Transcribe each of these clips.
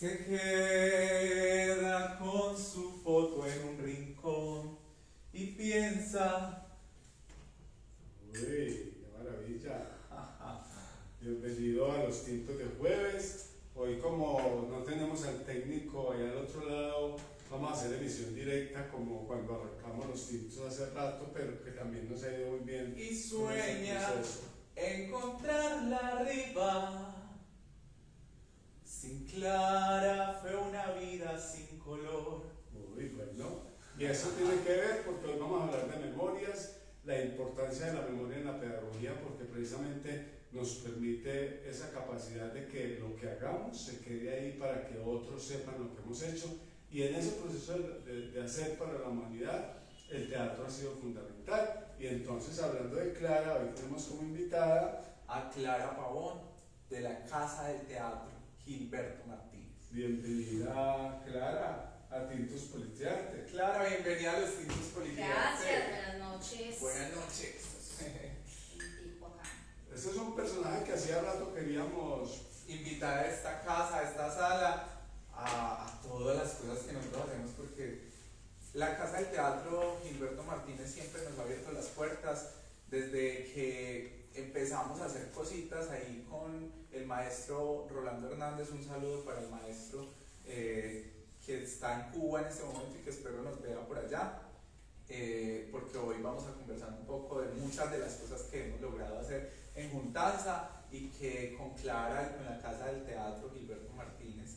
Se queda con su foto en un rincón y piensa. Uy, qué maravilla. Bienvenido a los tintos de jueves. Hoy, como no tenemos al técnico allá al otro lado, vamos a hacer emisión directa como cuando arrancamos los tintos hace rato, pero que también nos ha ido muy bien. Y sueña encontrarla arriba. Sin Clara fue una vida sin color. Muy bueno. Y eso tiene que ver porque hoy vamos a hablar de memorias, la importancia de la memoria en la pedagogía, porque precisamente nos permite esa capacidad de que lo que hagamos se quede ahí para que otros sepan lo que hemos hecho. Y en ese proceso de hacer para la humanidad, el teatro ha sido fundamental. Y entonces, hablando de Clara, hoy tenemos como invitada a Clara Pavón, de la Casa del Teatro Gilberto Martínez. Bienvenida, Clara, a Tintos Politiarte. Clara, bienvenida a los Tintos Politiarte. Gracias, buenas noches. Buenas noches. Este es un personaje que hacía rato queríamos invitar a esta casa, a esta sala, a todas las cosas que nosotros hacemos, porque la Casa del Teatro Gilberto Martínez siempre nos ha abierto las puertas desde que empezamos a hacer cositas ahí con el maestro Rolando Hernández. Un saludo para el maestro que está en Cuba en este momento y que espero nos vea por allá, porque hoy vamos a conversar un poco de muchas de las cosas que hemos logrado hacer en Juntanza y que con Clara y con la Casa del Teatro Gilberto Martínez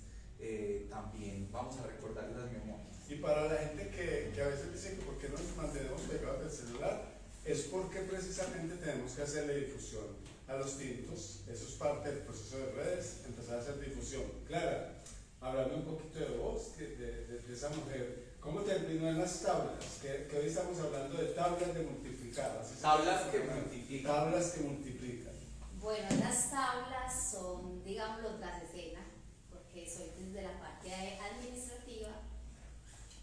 también vamos a recordar las memorias. Y para la gente que a veces dice que por qué no nos mantenemos pegados del celular, es porque precisamente tenemos que hacerle difusión a los tintos. Eso es parte del proceso de redes, empezar a hacer difusión. Clara, hablando un poquito de vos, de esa mujer, ¿cómo te inclinó en las tablas? Que hoy estamos hablando de tablas de multiplicar. Tablas que multiplican. Tablas que multiplican. Bueno, las tablas son, digamos, tras escena, porque soy desde la parte administrativa.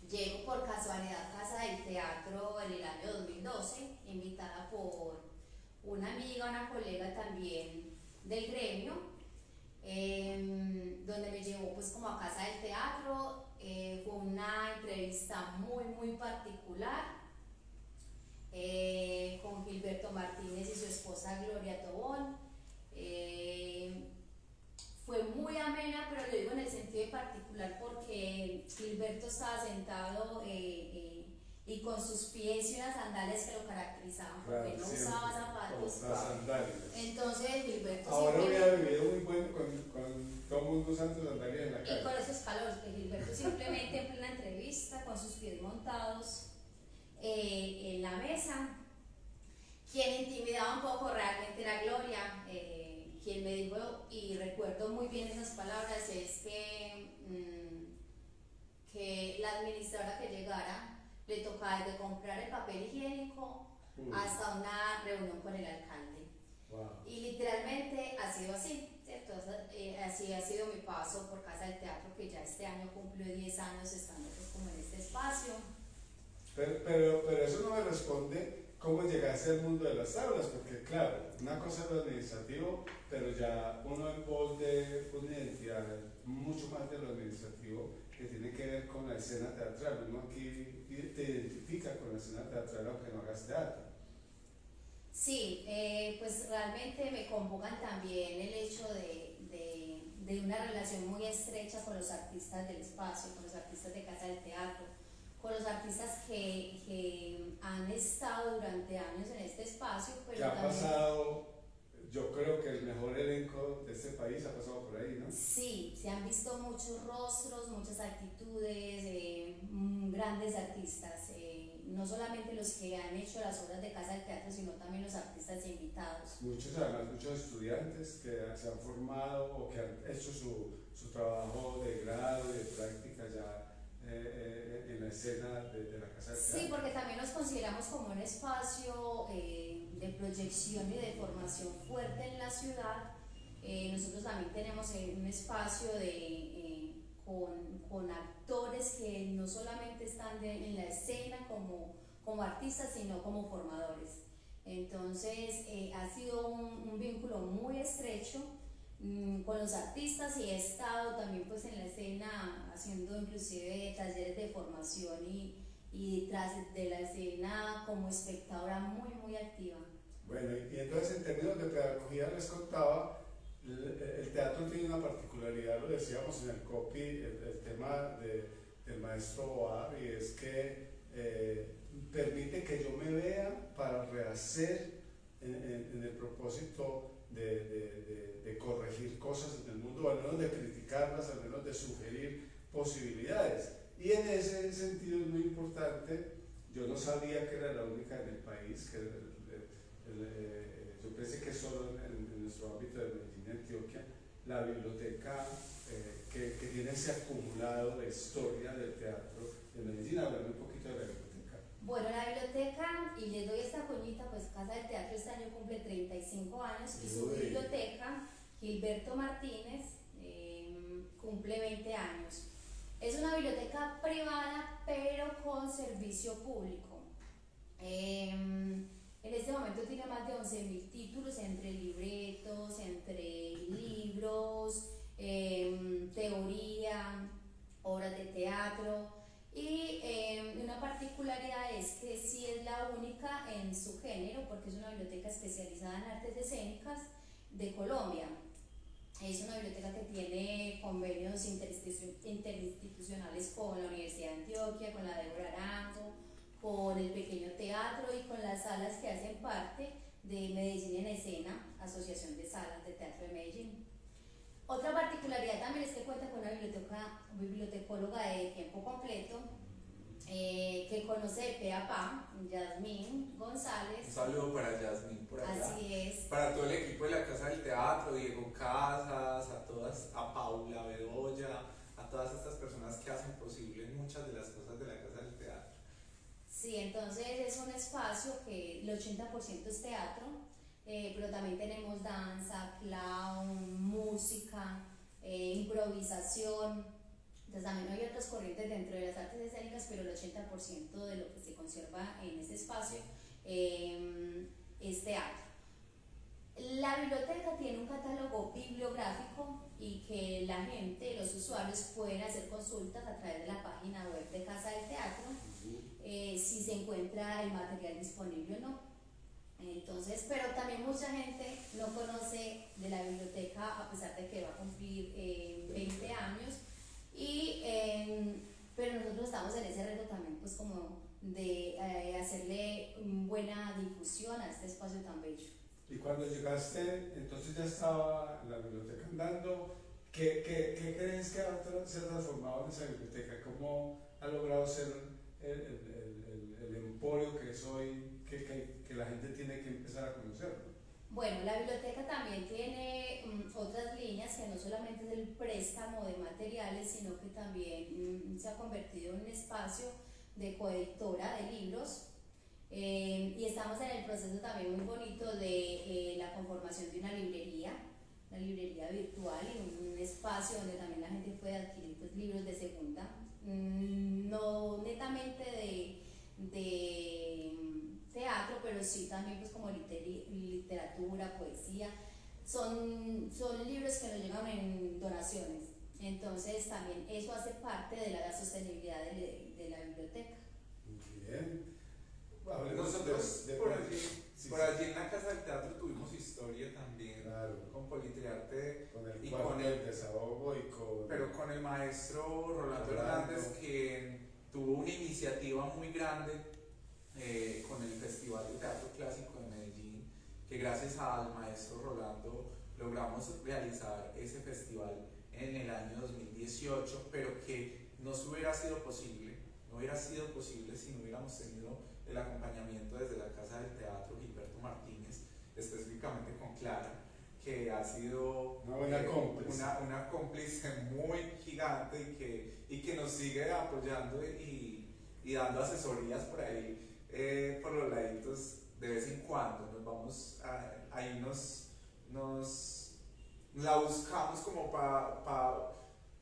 Llego por casualidad a Casa del Teatro en el año 2012, invitada por una amiga, una colega también del gremio, donde me llevó pues como a Casa del Teatro. Fue una entrevista muy particular con Gilberto Martínez y su esposa Gloria Tobón. Fue muy amena, pero lo digo en el sentido de particular porque Gilberto estaba sentado y con sus pies y unas sandalias que lo caracterizaban, porque Claro, no siempre, usaba zapatos. las sandalias. Entonces Gilberto Ahora hubiera simplemente, vivido muy bueno con todo el mundo usando sandalias en la calle. y con esos calores, que Gilberto simplemente en plena entrevista con sus pies montados en la mesa. Quien intimidaba un poco realmente era Gloria, quien me dijo, y recuerdo muy bien esas palabras, es que la administradora que llegara le tocaba desde comprar el papel higiénico hasta una reunión con el alcalde. Wow. Y literalmente ha sido así, ¿cierto? Así ha sido mi paso por Casa del Teatro, que ya este año cumplió 10 años estando pues como en este espacio. Pero eso no me responde cómo llegaste al mundo de las tablas, porque claro, una cosa es lo administrativo, pero ya uno en pos de una identidad mucho más de lo administrativo que tiene que ver con la escena teatral. Uno aquí te identifica con la escena teatral aunque no hagas teatro. Sí, pues realmente me convocan también el hecho de una relación muy estrecha con los artistas del espacio, con los artistas de Casa del Teatro, con los artistas que han estado durante años en este espacio. Pero que ha también, pasado, yo creo que el mejor elenco de este país ha pasado por ahí, ¿no? sí, se han visto muchos rostros, muchas actitudes, grandes artistas, no solamente los que han hecho las obras de Casa del Teatro, sino también los artistas invitados. Además, muchos estudiantes que se han formado o que han hecho su trabajo de grado y de práctica ya en la escena de la Casa del Teatro. Sí, porque también nos consideramos como un espacio de proyección y de formación fuerte en la ciudad. Nosotros también tenemos un espacio con actores que no solamente están en la escena como artistas, sino como formadores. Entonces ha sido un vínculo muy estrecho. con los artistas y he estado también pues en la escena haciendo inclusive talleres de formación y tras de la escena como espectadora muy activa. Bueno, y entonces en términos de pedagogía les contaba, el teatro tiene una particularidad, lo decíamos en el copy, el tema del maestro Boar, y es que permite que yo me vea para rehacer en el propósito de corregir cosas en el mundo, o al menos de criticarlas, al menos de sugerir posibilidades. Y en ese sentido es muy importante, yo no sabía que era la única en el país, yo pensé que solo en nuestro ámbito de Medellín y Antioquia, la biblioteca que tiene ese acumulado de historia del teatro de Medellín. Hablame un poquito de la biblioteca. Bueno, la biblioteca, y les doy esta cuñita, pues Casa del Teatro este año cumple 35 años y su biblioteca, Gilberto Martínez, cumple 20 años. Es una biblioteca privada, pero con servicio público. En este momento tiene más de 11.000 títulos entre libretos, entre libros, teoría, obras de teatro. Y una particularidad es que sí es la única en su género, porque es una biblioteca especializada en artes escénicas de Colombia. Es una biblioteca que tiene convenios interinstitucionales con la Universidad de Antioquia, con la Débora Arango, con el Pequeño Teatro y con las salas que hacen parte de Medellín en Escena, Asociación de Salas de Teatro de Medellín. Otra particularidad también es que cuenta con una bibliotecóloga de tiempo completo que conoce de pe a pa, Yasmín González. Un saludo para Yasmín por allá. Así es. Para todo el equipo de la Casa del Teatro, Diego Casas, a Paula Bedoya, a todas estas personas que hacen posible muchas de las cosas de la Casa del Teatro. Sí, entonces es un espacio que el 80% es teatro, pero también tenemos danza, clown, música, improvisación. Entonces también hay otras corrientes dentro de las artes escénicas, pero el 80% de lo que se conserva en ese espacio es teatro. La biblioteca tiene un catálogo bibliográfico y que la gente, los usuarios, pueden hacer consultas a través de la página web de Casa del Teatro, si se encuentra el material disponible o no. Entonces, pero también mucha gente no conoce de la biblioteca a pesar de que va a cumplir 20 años, pero nosotros estamos en ese reto también, pues como de hacerle buena difusión a este espacio tan bello. Y cuando llegaste, entonces ya estaba la biblioteca andando. ¿Qué crees que se ha transformado en esa biblioteca? ¿Cómo ha logrado ser el emporio que es hoy, que la gente tiene que empezar a conocerlo? Bueno, la biblioteca también tiene otras líneas que no solamente es el préstamo de materiales, sino que también se ha convertido en un espacio de coeditora de libros. Y estamos en el proceso también muy bonito de la conformación de una librería virtual y un espacio donde también la gente puede adquirir pues, libros de segunda, no netamente de teatro, pero sí también pues como literatura, poesía. Son libros que nos llegan en donaciones, entonces también eso hace parte de la sostenibilidad de la biblioteca. Bien. Nosotros por allí en la Casa del Teatro tuvimos historia también, claro, con Politearte con el y con el desahogo pero con el maestro Rolando Hernández, que tuvo una iniciativa muy grande con el Festival de Teatro Clásico de Medellín, que gracias al maestro Rolando logramos realizar ese festival en el año 2018, pero que no hubiera sido posible si no hubiéramos tenido el acompañamiento desde la Casa del Teatro Gilberto Martínez, específicamente con Clara, que ha sido una buena cómplice. Una cómplice muy gigante y que nos sigue apoyando y dando asesorías por ahí, por los laditos de vez en cuando. Nos vamos ahí la buscamos como para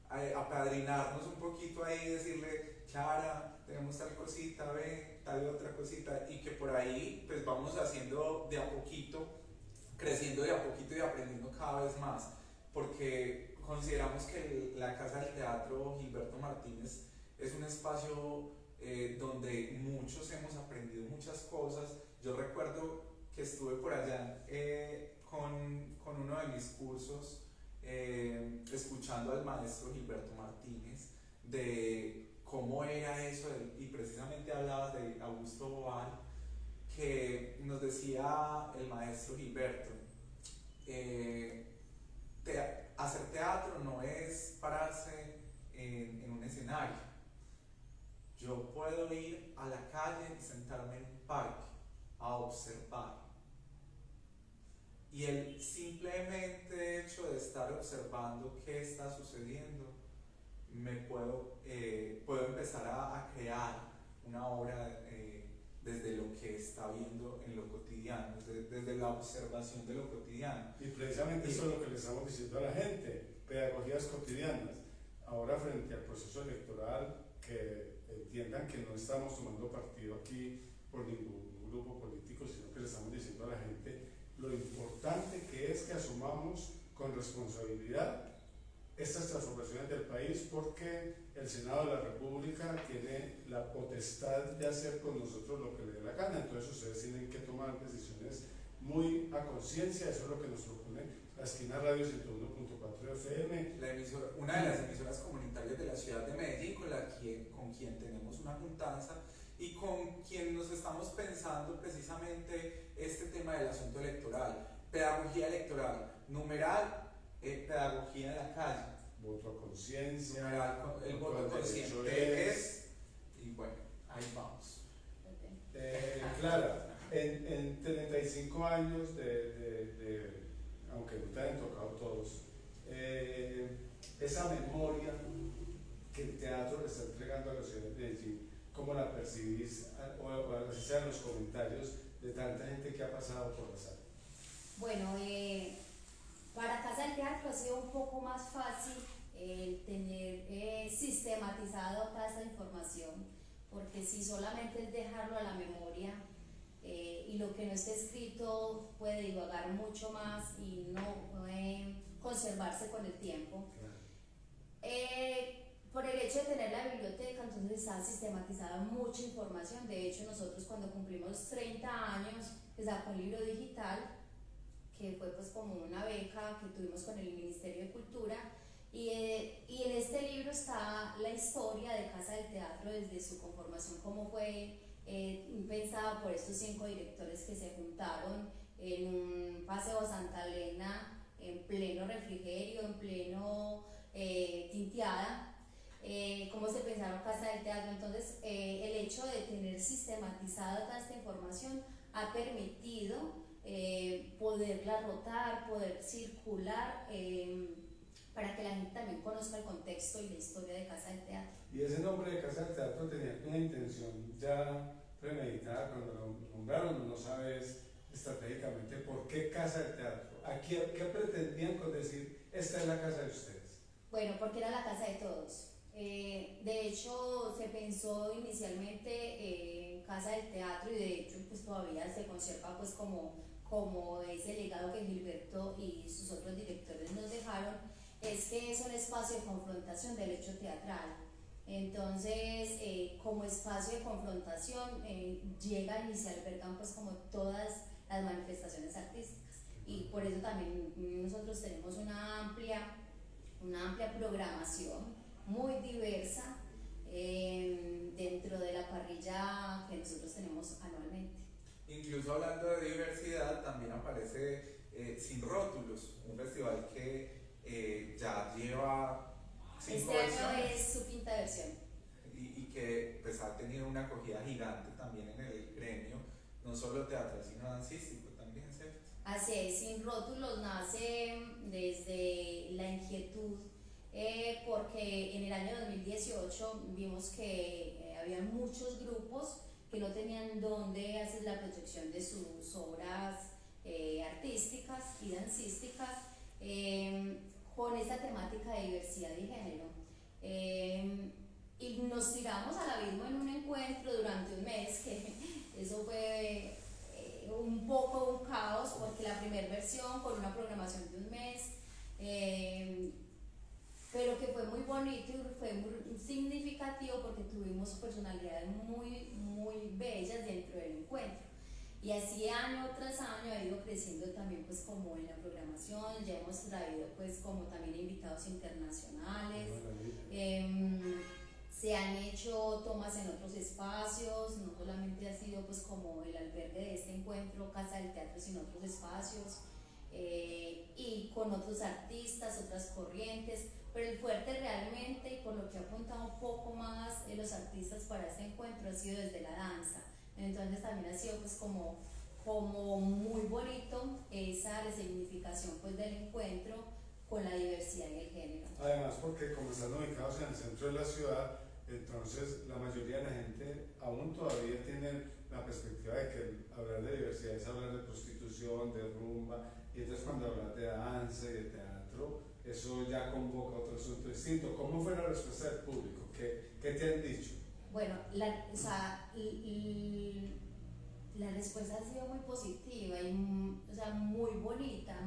apadrinarnos un poquito ahí, decirle, Clara, tenemos tal cosita, ven, tal otra cosita, y que por ahí pues vamos haciendo de a poquito, creciendo de a poquito y aprendiendo cada vez más. porque consideramos que la Casa del Teatro Gilberto Martínez es un espacio donde muchos hemos aprendido muchas cosas. Yo recuerdo que estuve por allá con uno de mis cursos escuchando al maestro Gilberto Martínez de cómo era eso, y precisamente hablabas de Augusto Boal, que nos decía el maestro Gilberto, hacer teatro no es pararse en un escenario. Yo puedo ir a la calle y sentarme en un parque a observar. Y el simplemente hecho de estar observando qué está sucediendo, puedo empezar a crear una obra desde lo que está viendo en lo cotidiano, desde la observación de lo cotidiano. Y precisamente eso es lo que le estamos diciendo a la gente, pedagogías cotidianas. Ahora, frente al proceso electoral, que entiendan que no estamos tomando partido aquí por ningún grupo político, sino que le estamos diciendo a la gente lo importante que es que asumamos con responsabilidad estas transformaciones del país, porque el Senado de la República tiene la potestad de hacer con nosotros lo que le dé la gana. Entonces ustedes tienen que tomar decisiones muy a conciencia. Eso es lo que nos propone la Esquina Radio 101.4 FM, una de las emisoras comunitarias de la ciudad de Medellín, con quien tenemos una juntanza y con quien nos estamos pensando precisamente este tema del asunto electoral, pedagogía electoral, numeral, pedagogía en la calle, voto a conciencia, el voto consciente es, y bueno, ahí vamos. Clara, en 35 años aunque no te hayan tocado todos, esa memoria que el teatro le está entregando a la ciudad de Medellín, ¿cómo la percibís? O así sean los comentarios de tanta gente que ha pasado por la sala. Bueno, para Casa del Teatro ha sido un poco más fácil tener sistematizado toda esta información, porque si solamente es dejarlo a la memoria y lo que no esté escrito puede divagar mucho más y no conservarse con el tiempo. Por el hecho de tener la biblioteca, entonces está sistematizada mucha información. De hecho, nosotros cuando cumplimos 30 años, se sacó un libro digital, que fue pues como una beca que tuvimos con el Ministerio de Cultura, y en este libro está la historia de Casa del Teatro desde su conformación, cómo fue pensada por estos 5 directores que se juntaron en un paseo a Santa Elena, en pleno refrigerio, en pleno tinteada, cómo se pensaron Casa del Teatro. Entonces el hecho de tener sistematizada toda esta información ha permitido poderla rotar, poder circular, para que la gente también conozca el contexto y la historia de Casa del Teatro. Y ese nombre de Casa del Teatro tenía una intención ya premeditada cuando lo nombraron. No sabes estratégicamente por qué Casa del Teatro. ¿Qué pretendían con decir esta es la casa de ustedes? Bueno, porque era la casa de todos. De hecho, se pensó inicialmente en Casa del Teatro, y de hecho pues todavía se conserva pues como ese legado que Gilberto y sus otros directores nos dejaron, es que es un espacio de confrontación del hecho teatral. Entonces, como espacio de confrontación, llega a iniciar albergan pues como todas las manifestaciones artísticas, y por eso también nosotros tenemos una amplia programación muy diversa dentro de la parrilla que nosotros tenemos anualmente. Incluso hablando de diversidad, también aparece Sin Rótulos, un festival que ya lleva 5 este versiones. año es su 5ª versión. Y que pues ha tenido una acogida gigante también en el gremio, no solo teatral sino dancístico también, ¿cierto? Así es, Sin Rótulos nace desde la inquietud, porque en el año 2018 vimos que había muchos grupos que no tenían dónde hacer la proyección de sus obras artísticas y dancísticas con esta temática de diversidad y género. Y nos tiramos al abismo en un encuentro durante un mes, que eso fue un poco un caos, porque la primera versión con una programación de un mes eh, pero que fue muy bonito y fue muy significativo porque tuvimos personalidades muy bellas dentro del encuentro. Y así año tras año ha ido creciendo también pues como en la programación, ya hemos traído pues como también invitados internacionales, se han hecho tomas en otros espacios, no solamente ha sido pues como el albergue de este encuentro, Casa del Teatro, sino otros espacios, y con otros artistas, otras corrientes, pero el fuerte realmente, y por lo que ha apuntado un poco más los artistas para este encuentro, ha sido desde la danza. Entonces también ha sido pues como muy bonito esa resignificación pues del encuentro con la diversidad y el género. Además, porque como están ubicados en el centro de la ciudad, entonces la mayoría de la gente aún todavía tiene la perspectiva de que hablar de diversidad es hablar de prostitución, de rumba, y entonces cuando hablas de danza y de teatro, eso ya convoca otro asunto distinto. ¿Cómo fue la respuesta del público? ¿Qué te han dicho? Bueno, la respuesta ha sido muy positiva y muy bonita,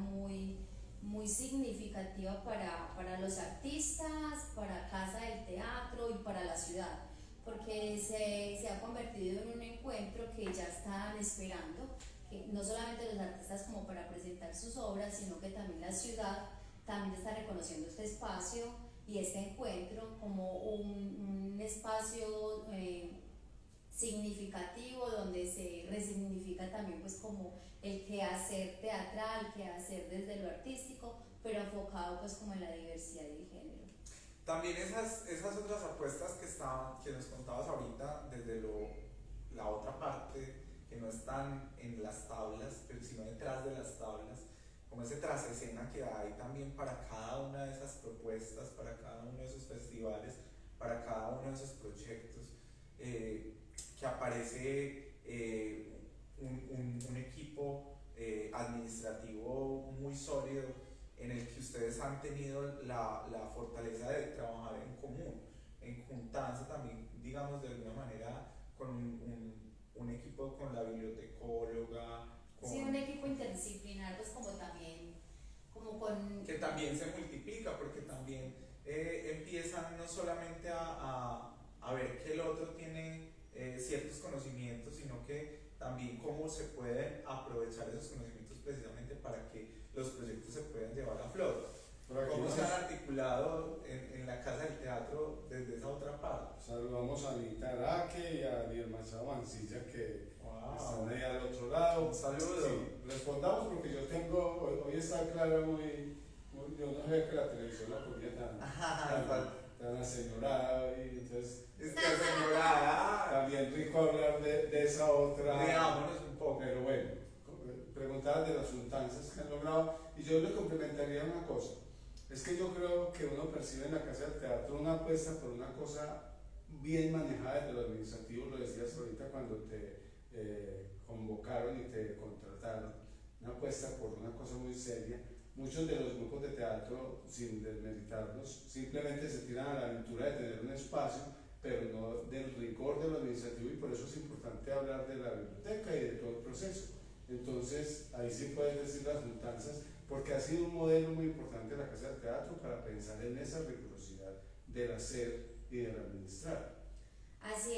muy significativa para los artistas, para Casa del Teatro y para la ciudad, porque se ha convertido en un encuentro que ya están esperando, que no solamente los artistas como para presentar sus obras, sino que también la ciudad también está reconociendo este espacio y este encuentro como un espacio significativo donde se resignifica también pues como el quehacer teatral, quehacer desde lo artístico, pero enfocado pues como en la diversidad y el género. También esas otras apuestas que nos contabas ahorita desde la otra parte, que no están en las tablas, pero sino detrás de las tablas, como ese trasescena que hay también para cada una de esas propuestas, para cada uno de esos festivales, para cada uno de esos proyectos, que aparece un equipo administrativo muy sólido en el que ustedes han tenido la fortaleza de trabajar en común, en juntarse también, digamos, de alguna manera con un equipo, con la bibliotecóloga. Sí, un equipo interdisciplinar, pues como también, como con... Que también se multiplica, porque también empiezan no solamente a ver que el otro tiene ciertos conocimientos, sino que también cómo se pueden aprovechar esos conocimientos precisamente para que los proyectos se puedan llevar a flor. ¿Cómo se han articulado en la Casa del Teatro desde esa otra parte? Saludamos a Anita Araque y a Daniel Machado Mancilla que están ahí al otro lado. Un saludo. Sí, respondamos porque yo tengo, hoy está Clara yo no sé que la televisión la ponía tan aseñorada y entonces... Es que aseñorada. También rico hablar de esa otra... Veámonos un poco. Pero bueno, preguntaban de las juntanzas que han logrado y yo le complementaría una cosa. Es que yo creo que uno percibe en la Casa del Teatro una apuesta por una cosa bien manejada desde lo administrativo, lo decías ahorita cuando te convocaron y te contrataron, una apuesta por una cosa muy seria. Muchos de los grupos de teatro, sin desmeritarlos, simplemente se tiran a la aventura de tener un espacio, pero no del rigor de lo administrativo, y por eso es importante hablar de la biblioteca y de todo el proceso. Entonces, ahí sí puedes decir las juntanzas, porque ha sido un modelo muy importante la Casa del Teatro para pensar en esa rigurosidad del hacer y del administrar. Así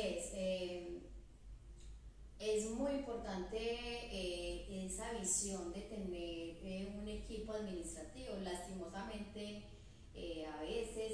es muy importante esa visión de tener un equipo administrativo. Lastimosamente, a veces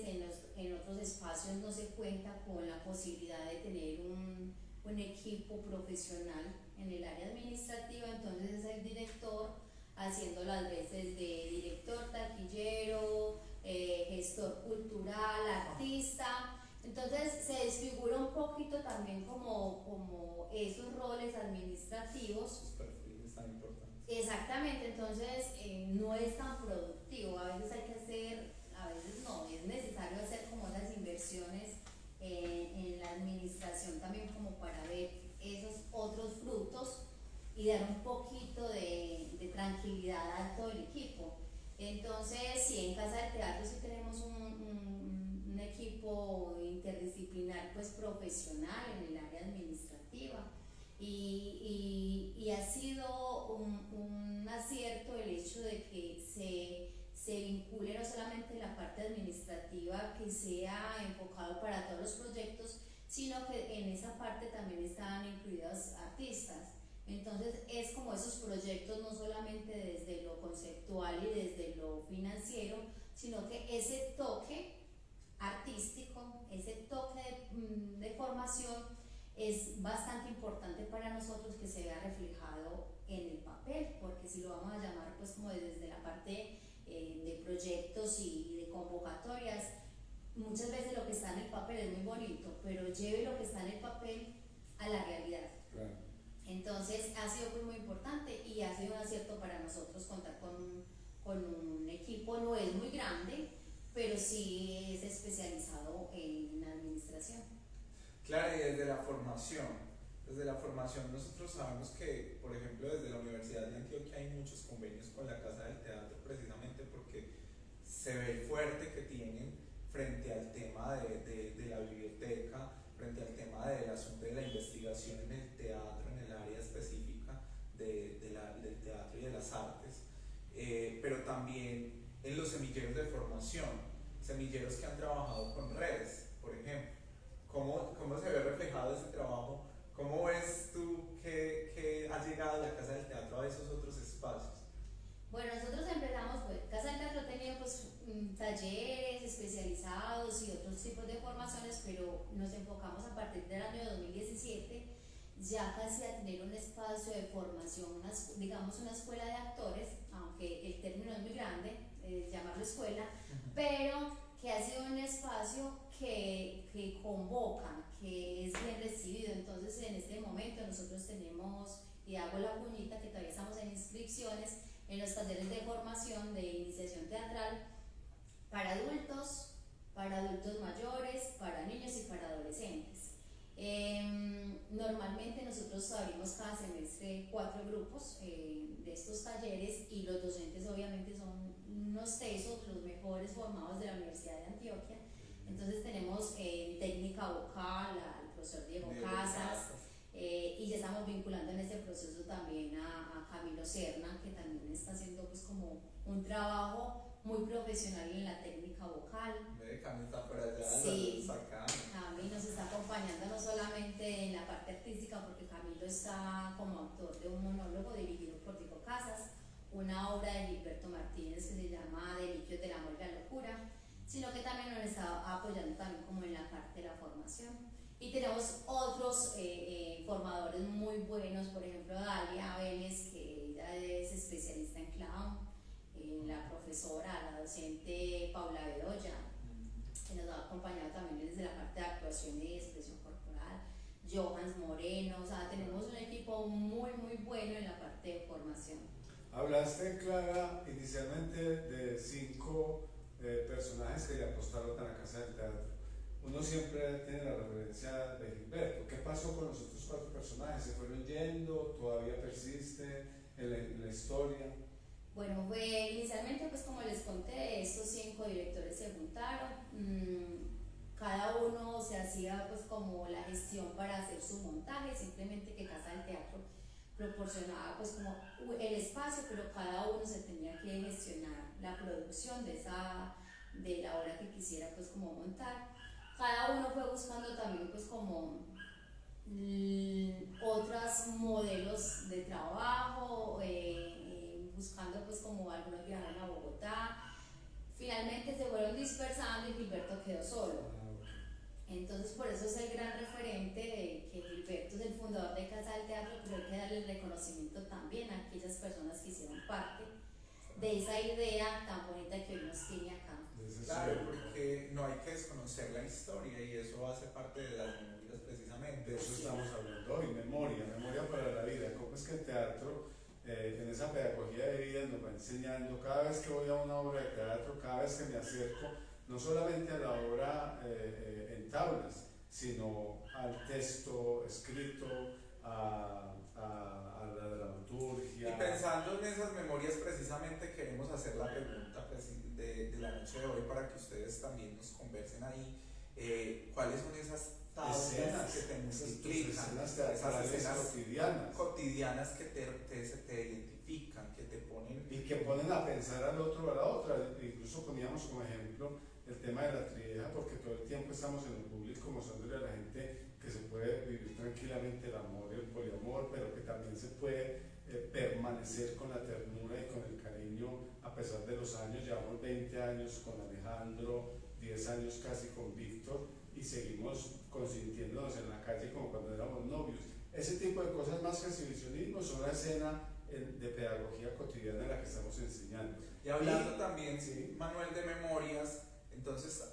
en otros espacios no se cuenta con la posibilidad de tener un equipo profesional en el área administrativa, entonces es el director haciendo las veces de director, taquillero, gestor cultural, artista. Entonces se desfigura un poquito también como esos roles administrativos. Sus perfiles tan importantes. Exactamente, entonces no es tan productivo. A veces hay que hacer, a veces no, es necesario hacer como esas inversiones en la administración también como para ver esos otros frutos y dar un poquito de tranquilidad a todo el equipo. Entonces, sí, en Casa del Teatro sí tenemos un equipo interdisciplinar pues profesional en el área administrativa y ha sido un acierto el hecho de que se se vincule no solamente la parte administrativa, que sea enfocado para todos los proyectos, sino que en esa parte también están incluidos artistas. Entonces es como esos proyectos no solamente desde lo conceptual y desde lo financiero, sino que ese toque artístico, ese toque de formación es bastante importante para nosotros que se vea reflejado en el papel, porque si lo vamos a llamar pues como desde la parte de proyectos y de convocatorias, muchas veces lo que está en el papel es muy bonito, pero lleve lo que está en el papel a la realidad. Claro. Entonces ha sido pues muy importante y ha sido un acierto para nosotros contar con un equipo, no es muy grande, pero sí es especializado en administración. Claro, y desde la formación nosotros sabemos que, por ejemplo, desde la Universidad de Antioquia hay muchos convenios con la Casa del Teatro precisamente porque se ve el fuerte que tienen frente al tema de la biblioteca, frente al tema del asunto de la investigación en el teatro, en el área específica del teatro y de las artes, pero también en los semilleros de formación, semilleros que han trabajado con redes, por ejemplo. ¿Cómo se ve reflejado ese trabajo? ¿Cómo ves tú que ha llegado la Casa del Teatro a esos otros espacios? Bueno, nosotros empezamos, pues, Casa del Teatro ha tenido pues talleres especializados y otros tipos de formaciones, pero nos enfocamos a partir del año 2017 ya casi a tener un espacio de formación, digamos una escuela de actores, aunque el término es muy grande, llamarlo escuela, pero que ha sido un espacio que convoca, que es bien recibido. Entonces en este momento nosotros tenemos, y hago la cuñita que todavía estamos en inscripciones, en los talleres de formación de iniciación teatral para adultos mayores, para niños y para adolescentes. Normalmente nosotros abrimos cada semestre 4 grupos de estos talleres y los docentes obviamente son unos tesos, los mejores formados de la Universidad de Antioquia. Entonces tenemos técnica vocal al profesor Diego Casas, y ya estamos vinculando en este proceso también a Camilo Serna, que también está haciendo pues como un trabajo muy profesional en la técnica vocal. Camilo está por allá, sí, Camilo nos está acompañando no solamente en la parte artística, porque Camilo está como autor de un monólogo dirigido por Diego Casas, una obra de Gilberto Martínez que se llama Delicios del amor y la locura, sino que también nos está apoyando también como en la parte de la formación. Y tenemos otros formadores muy buenos, por ejemplo Dalia Vélez, que ella es especialista en clown, la profesora, la docente Paula Bedoya, que nos ha acompañado también desde la parte de actuación y expresión corporal, Johans Moreno, o sea, tenemos un equipo muy bueno en la parte de formación. Hablaste, Clara, inicialmente de 5 personajes que le apostaron a la Casa del Teatro. Uno siempre tiene la referencia de Gilberto. ¿Qué pasó con los otros 4 personajes? ¿Se fueron yendo? ¿Todavía persiste en la historia? Bueno, inicialmente pues como les conté, estos 5 directores se juntaron, cada uno se hacía pues como la gestión para hacer su montaje, simplemente que Casa del Teatro proporcionaba pues como el espacio, pero cada uno se tenía que gestionar la producción de la obra que quisiera pues como montar. Cada uno fue buscando también pues como otros modelos de trabajo, buscando pues como algunos viajaron a Bogotá. Finalmente se fueron dispersando y Gilberto quedó solo. Entonces por eso es el gran referente de que Gilberto es el fundador de Casa del Teatro, pero hay que darle el reconocimiento también a aquellas personas que hicieron parte de esa idea tan bonita que hoy nos tiene acá. Claro, porque no hay que desconocer la historia y eso hace parte de las memorias precisamente. De eso estamos hablando hoy, memoria para la vida. ¿Cómo es que el teatro, en esa pedagogía de vida, nos va enseñando? Cada vez que voy a una obra de teatro, cada vez que me acerco, no solamente a la obra en tablas, sino al texto escrito, a la dramaturgia. Y pensando en esas memorias, precisamente queremos hacer la pregunta de la noche de hoy para que ustedes también nos conversen ahí. ¿Cuáles son esas tablas que te multiplican? Esas escenas cotidianas que te identifican, que te ponen. Y que ponen a pensar al otro o a la otra. Incluso poníamos como ejemplo el tema de la trieja, porque todo el tiempo estamos en el público mostrándole a la gente que se puede vivir tranquilamente el amor y el poliamor, pero que también se puede permanecer con la ternura y con el cariño a pesar de los años. Llevamos 20 años con Alejandro, 10 años casi con Víctor, y seguimos consintiéndonos en la calle como cuando éramos novios. Ese tipo de cosas, más que exhibicionismo, son la escena de pedagogía cotidiana en la que estamos enseñando. Y hablando también, sí, Manuel, de memorias, entonces,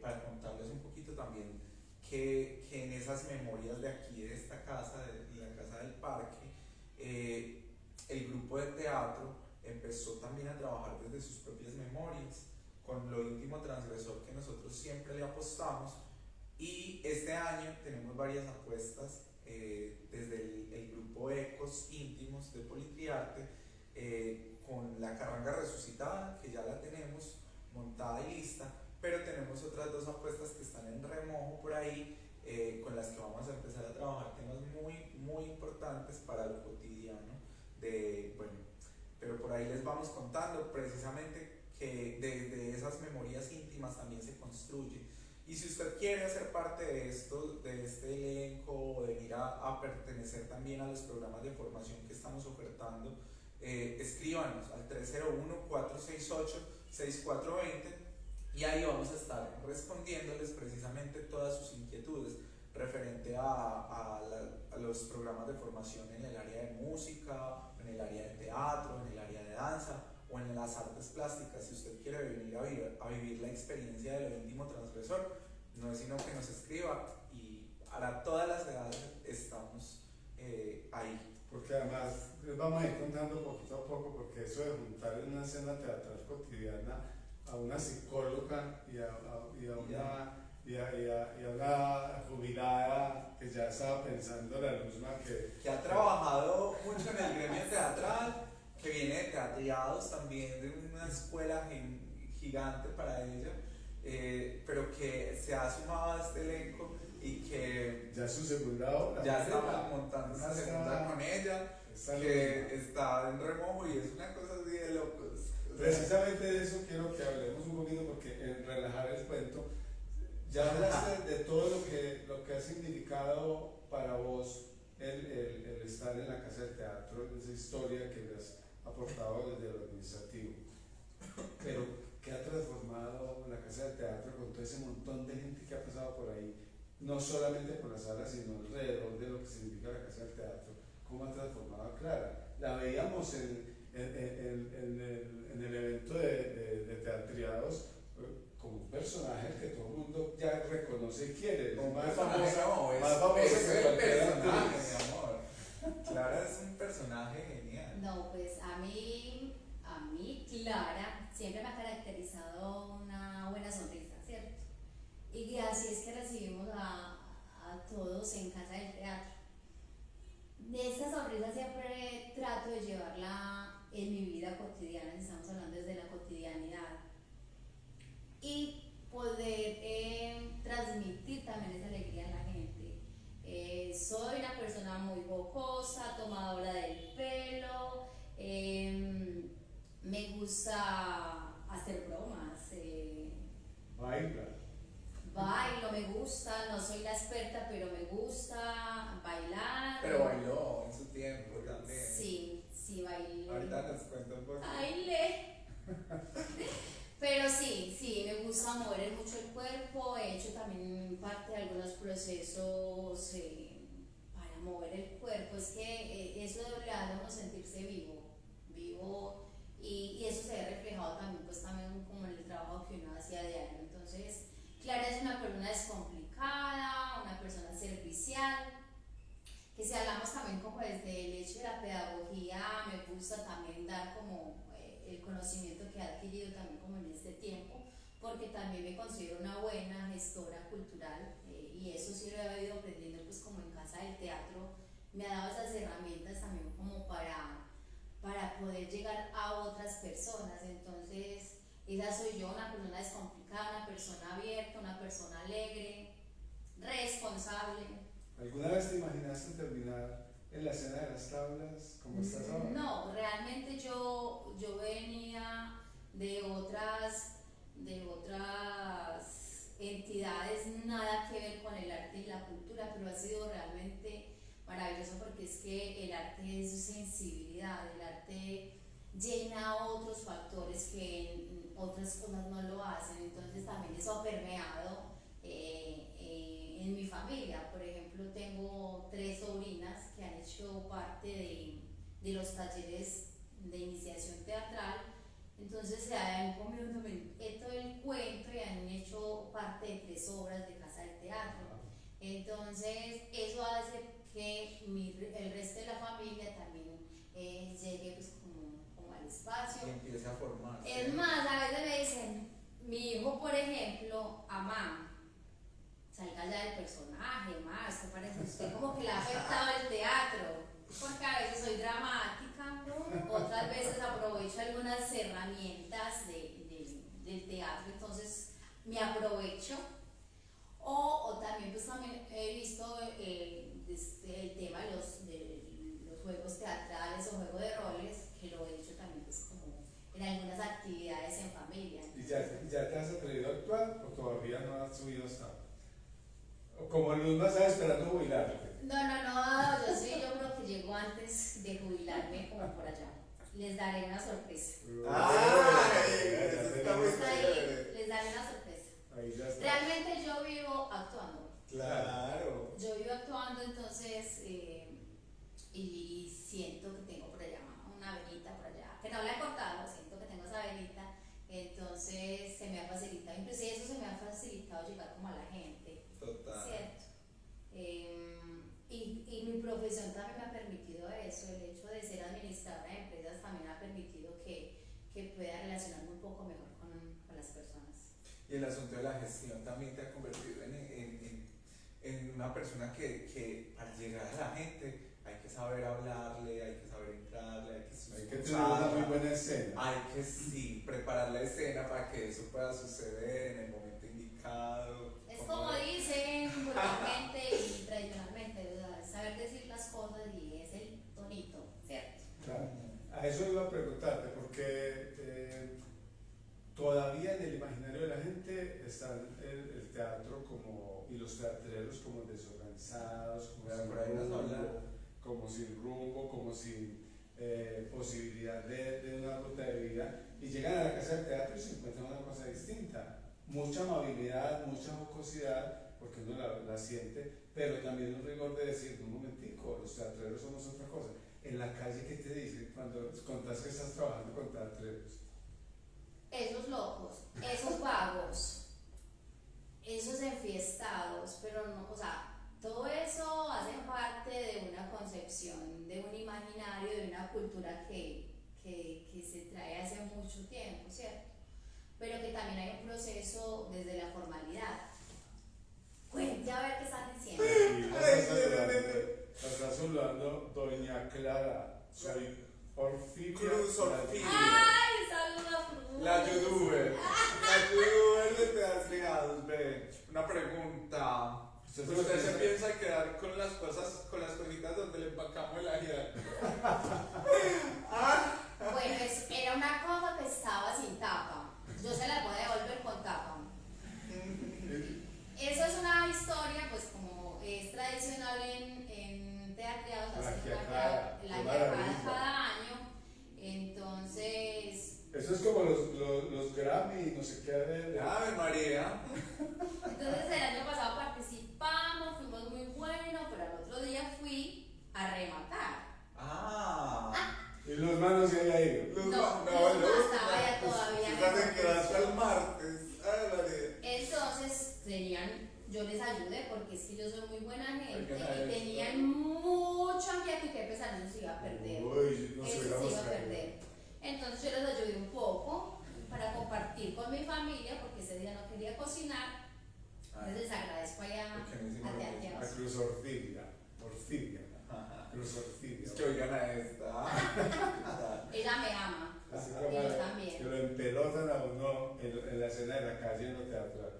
para contarles un poquito también que en esas memorias de aquí, de esta casa, de la Casa del Parque, el grupo de teatro empezó también a trabajar desde sus propias memorias, con lo íntimo transgresor que nosotros siempre le apostamos, y este año tenemos varias apuestas desde el grupo Ecos Íntimos de Politriarte, con la carranga resucitada, que ya la tenemos montada y lista, pero tenemos otras dos apuestas que están en remojo por ahí, con las que vamos a empezar a trabajar temas muy importantes para lo cotidiano, pero por ahí les vamos contando precisamente que desde esas memorias íntimas también se construye. Y si usted quiere hacer parte de esto, de este elenco, de venir a pertenecer también a los programas de formación que estamos ofertando, escríbanos al 301-468-6420 y ahí vamos a estar respondiéndoles precisamente todas sus inquietudes referente a los programas de formación en el área de música, en el área de teatro, en el área de danza o en las artes plásticas. Si usted quiere venir a vivir la experiencia de lo íntimo transgresor, no es sino que nos escriba, y para todas las edades estamos ahí. Porque además les vamos a ir contando poquito a poco, porque eso de juntar en una escena teatral cotidiana a una psicóloga y a una jubilada que ya estaba pensando la Luzma que ha trabajado mucho en el gremio teatral, que viene de teatriados también, de una escuela gigante para ella, pero que se ha sumado a este elenco y que ya es su segunda obra. Ya estamos montando una segunda con ella, que está en remojo, y es una cosa así de locos. Precisamente de eso quiero que hablemos un poquito, porque en relajar el cuento, ya hablaste de todo lo que ha significado para vos el estar en la Casa del Teatro, esa historia que le has aportado desde lo administrativo. Pero, ¿qué ha transformado la Casa del Teatro con todo ese montón de gente que ha pasado por ahí? No solamente por la sala, sino alrededor de lo que significa la Casa del Teatro. ¿Cómo ha transformado a Clara? La veíamos en el evento de Teatriados como un personaje que todo el mundo ya reconoce y quiere. Más famoso que cualquier personaje, mi amor. Clara es un personaje genial. No, pues a mí Clara siempre me ha caracterizado una buena sonrisa, ¿cierto? Y así es que recibimos a todos en Casa del Teatro. De esta sonrisa siempre trato de llevarla en mi vida cotidiana, si estamos hablando desde la cotidianidad, y poder transmitir también esa alegría a la gente. Soy una persona muy jocosa, tomadora del pelo, me gusta hacer bromas. Bailo, me gusta, no soy la experta, pero me gusta bailar. Pero bailó en su tiempo también. Sí, bailé. Ahorita les cuento un poco. Bailé. Pero sí, me gusta mover mucho el cuerpo. He hecho también parte de algunos procesos para mover el cuerpo. Es que eso le hace a uno sentirse vivo, y eso se ve reflejado también, pues también como en el trabajo que uno hacía diario. Entonces, Clara es una persona descomplicada, una persona servicial, que si hablamos también como desde el hecho de la pedagogía, me gusta también dar como el conocimiento que he adquirido también como en este tiempo, porque también me considero una buena gestora cultural, y eso sí lo he ido aprendiendo pues como en Casa del Teatro. Me ha dado esas herramientas también como para poder llegar a otras personas. Entonces, esa soy yo, una persona descomplicada, una persona abierta, una persona alegre, responsable. ¿Alguna vez te imaginaste terminar en la escena de las tablas como estás ahora? No, realmente yo he venido de otras entidades, nada que ver con el arte y la cultura, pero ha sido realmente maravilloso porque es que el arte es sensibilidad, el arte llena otros factores que en otras cosas no lo hacen, entonces también eso ha permeado en mi familia. Por ejemplo, tengo 3 sobrinas que han hecho parte de los talleres de iniciación teatral, entonces se han comido también todo el cuento y han hecho parte de 3 obras de Casa del Teatro. Entonces eso hace que el resto de la familia también llegue pues como al espacio. Y empieza a formarse. Es más, a veces me dicen, mi hijo por ejemplo, Amán, salga ya del personaje, más, esto parece usted como que le ha afectado el teatro, porque a veces soy dramática, otras veces aprovecho algunas herramientas del teatro, entonces me aprovecho, o también pues también he visto el tema de los juegos teatrales o juegos de roles, que lo he hecho también pues como en algunas actividades en familia. ¿Y ya te has atrevido a actuar o todavía no has subido hasta ahora? O como Luz vas a esperando jubilarte. No, yo creo que llego antes de jubilarme como por allá. Les daré una sorpresa. Eso está muy chévere. Les daré una sorpresa. Ahí ya está. Realmente yo vivo actuando. Claro. Yo vivo actuando, entonces, y siento que tengo por allá una venita por allá, que no la he cortado, siento que tengo esa venita, entonces se me ha facilitado, inclusive eso se me ha facilitado llegar como a la gente. Total. ¿Cierto? Y mi profesión también me ha permitido eso, el hecho de ser administradora de empresas también ha permitido que pueda relacionarme un poco mejor con las personas. Y el asunto de la gestión también te ha convertido en una persona que para llegar a la gente hay que saber hablarle, hay que saber entrarle, Hay que tener una muy buena escena. Hay que sí, preparar la escena para que eso pueda suceder en el momento indicado. Es como dicen vulgarmente y tradicionalmente, ¿verdad? Saber decir las cosas y es el tonito, ¿cierto? Claro. A eso iba a preguntarte, porque todavía en el imaginario de la gente está el teatro y los teatreros como desorganizados, como sin rumbo, como sin posibilidad de una ruta de vida, y llegan a la casa del teatro y se encuentran una cosa distinta. Mucha amabilidad, mucha jocosidad, porque uno la siente, pero también un rigor de decir, un momentico, los teatreros somos otra cosa. En la calle, ¿qué te dicen cuando contás que estás trabajando con teatreros? Esos locos, esos vagos, esos enfiestados, pero no, o sea, todo eso hace parte de una concepción, de un imaginario, de una cultura que se trae hace mucho tiempo, ¿cierto? Pero que también hay un proceso desde la formalidad. Cuente a ver qué están diciendo. Está saludando doña Clara. Soy Orfidia. Cruz Orfidia. ¡Ay, saluda Cruz! La youtuber. La youtuber de Teatreados, ve. Una pregunta. ¿Usted se piensa quedar con las cosas, con las cositas donde le empacamos el ajiaco? Bueno, era una cosa que estaba sin tapa. Yo se las voy a devolver con tapa. Eso es una historia, pues como es tradicional en Teatreados, hacer la guiacada cada año. Entonces. Eso es como los Grammy, no sé qué. ¡Ave María! Entonces el año pasado participamos, fuimos muy buenos, pero al otro día fui a rematar. Y los manos se había ido. No, estaba ya todavía. Se quedó hasta el martes. ¡Ave María! Entonces yo les ayudé porque es que yo soy muy buena gente Porque y tenían mucho ajiaco y que pesar, no se iba a perder. Uy, no Eso se iba a perder. Entonces yo les ayudé un poco para compartir con mi familia porque ese día no quería cocinar. Entonces les agradezco allá a A Teatreados. Cruz Orfidia. Cruz Orfidia. Es que oigan a esta. Ella me ama. Así Y yo también. que lo empelotan a uno en la escena de la calle, en lo teatral.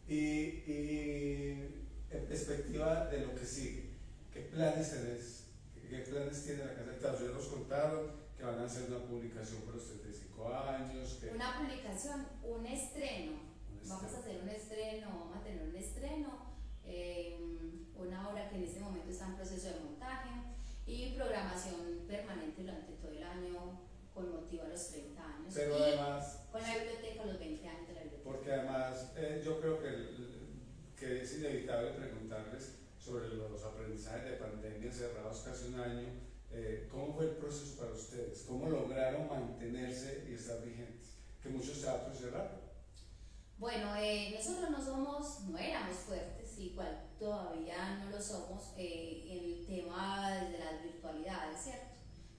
Y en perspectiva de lo que sigue, ¿qué planes tenés? ¿Qué planes tiene la Casa del Teatro? Ya nos contaron que van a hacer una publicación por los 35 años. Que... Una publicación, un estreno. Un Vamos a estreno. hacer un estreno, vamos a tener un estreno, una obra que en este momento está en proceso de montaje y programación permanente durante todo el año con motivo a los 30 años. Pero y además, con la biblioteca, los 20 años de la biblioteca. porque además yo creo que es inevitable preguntarles sobre los aprendizajes de pandemia cerrados casi un año. ¿Cómo fue el proceso para ustedes? ¿Cómo lograron mantenerse y estar vigentes? Que muchos teatros cerraron. Bueno, nosotros no éramos fuertes, igual todavía no lo somos en el tema de las virtualidades, ¿cierto?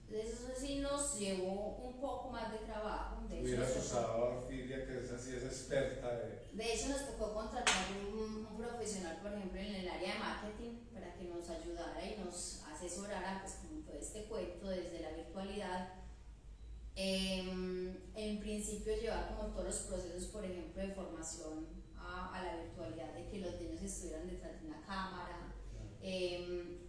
Entonces eso sí nos llevó un poco más de trabajo. Hubieras usado a Orfilia, que es así, es experta de hecho nos tocó contratar un profesional, por ejemplo, en el área de marketing para que nos ayudara y nos asesorara pues con todo este cuento desde la virtualidad. En principio llevar como todos los procesos, por ejemplo, de formación a la virtualidad, de que los niños estuvieran detrás de una cámara. En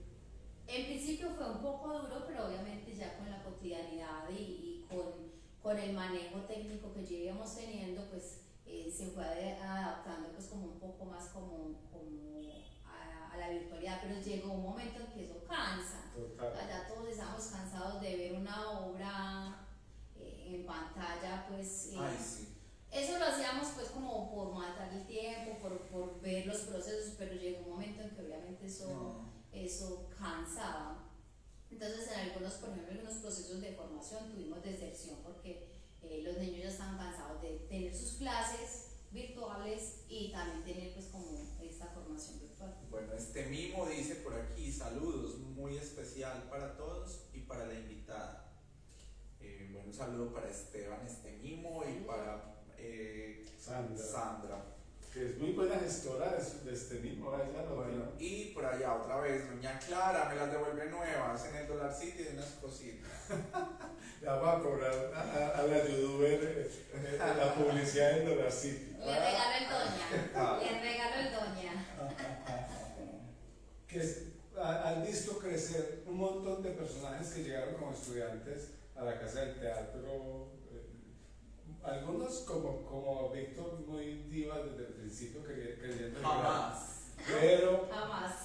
principio fue un poco duro, pero obviamente ya con la cotidianidad y con el manejo técnico que llevamos teniendo, pues se fue adaptando pues como un poco más como a la virtualidad, pero llegó un momento en que eso cansa. Total. Ya todos estamos cansados de ver una obra en pantalla, pues Ay, sí. eso lo hacíamos pues como por matar el tiempo, por ver los procesos, pero llegó un momento en que obviamente eso cansaba. Entonces en algunos, por ejemplo, en algunos procesos de formación tuvimos deserción porque los niños ya estaban cansados de tener sus clases virtuales y también tener pues como esta formación virtual. Bueno, este mimo dice por aquí, saludos, muy especial para todos y para la invitada. Bueno, un saludo para Esteban, este mimo, y para Sandra. Que es muy buena gestora de este mismo, ella lo Bueno, tiene. y por allá otra vez, doña Clara me las devuelve nuevas en el Dollar City de unas cositas. Le vamos a cobrar a la youtuber la publicidad del Dollar City. Le regalo el doña, le regalo el doña. Han visto crecer un montón de personajes que llegaron como estudiantes a la Casa del Teatro, algunos como Víctor, muy diva desde el principio, creyendo Jamás.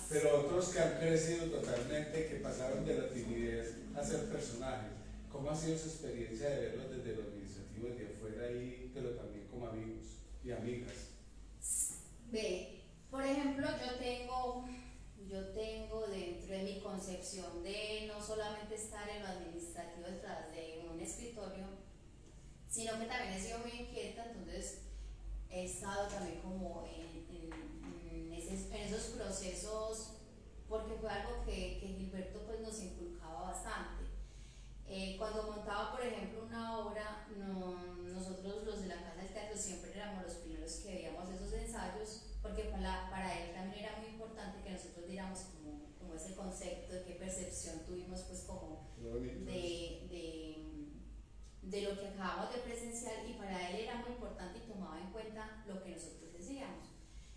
pero otros que han crecido totalmente, que pasaron de la timidez a ser personajes. ¿Cómo ha sido esa experiencia de verlos desde lo administrativo, desde afuera, pero también como amigos y amigas? Ve, por ejemplo, yo tengo dentro de mi concepción de no solamente estar en lo administrativo detrás de un escritorio, sino que también he sido muy inquieta, entonces he estado también como en esos procesos, porque fue algo que Gilberto pues nos inculcaba bastante. Cuando montaba, por ejemplo, una obra, nosotros los de la Casa del Teatro siempre éramos los primeros que veíamos esos ensayos, porque para él también era muy importante que nosotros diéramos como ese concepto de qué percepción tuvimos pues como de lo que acabamos de presenciar, y para él era muy importante y tomaba en cuenta lo que nosotros decíamos.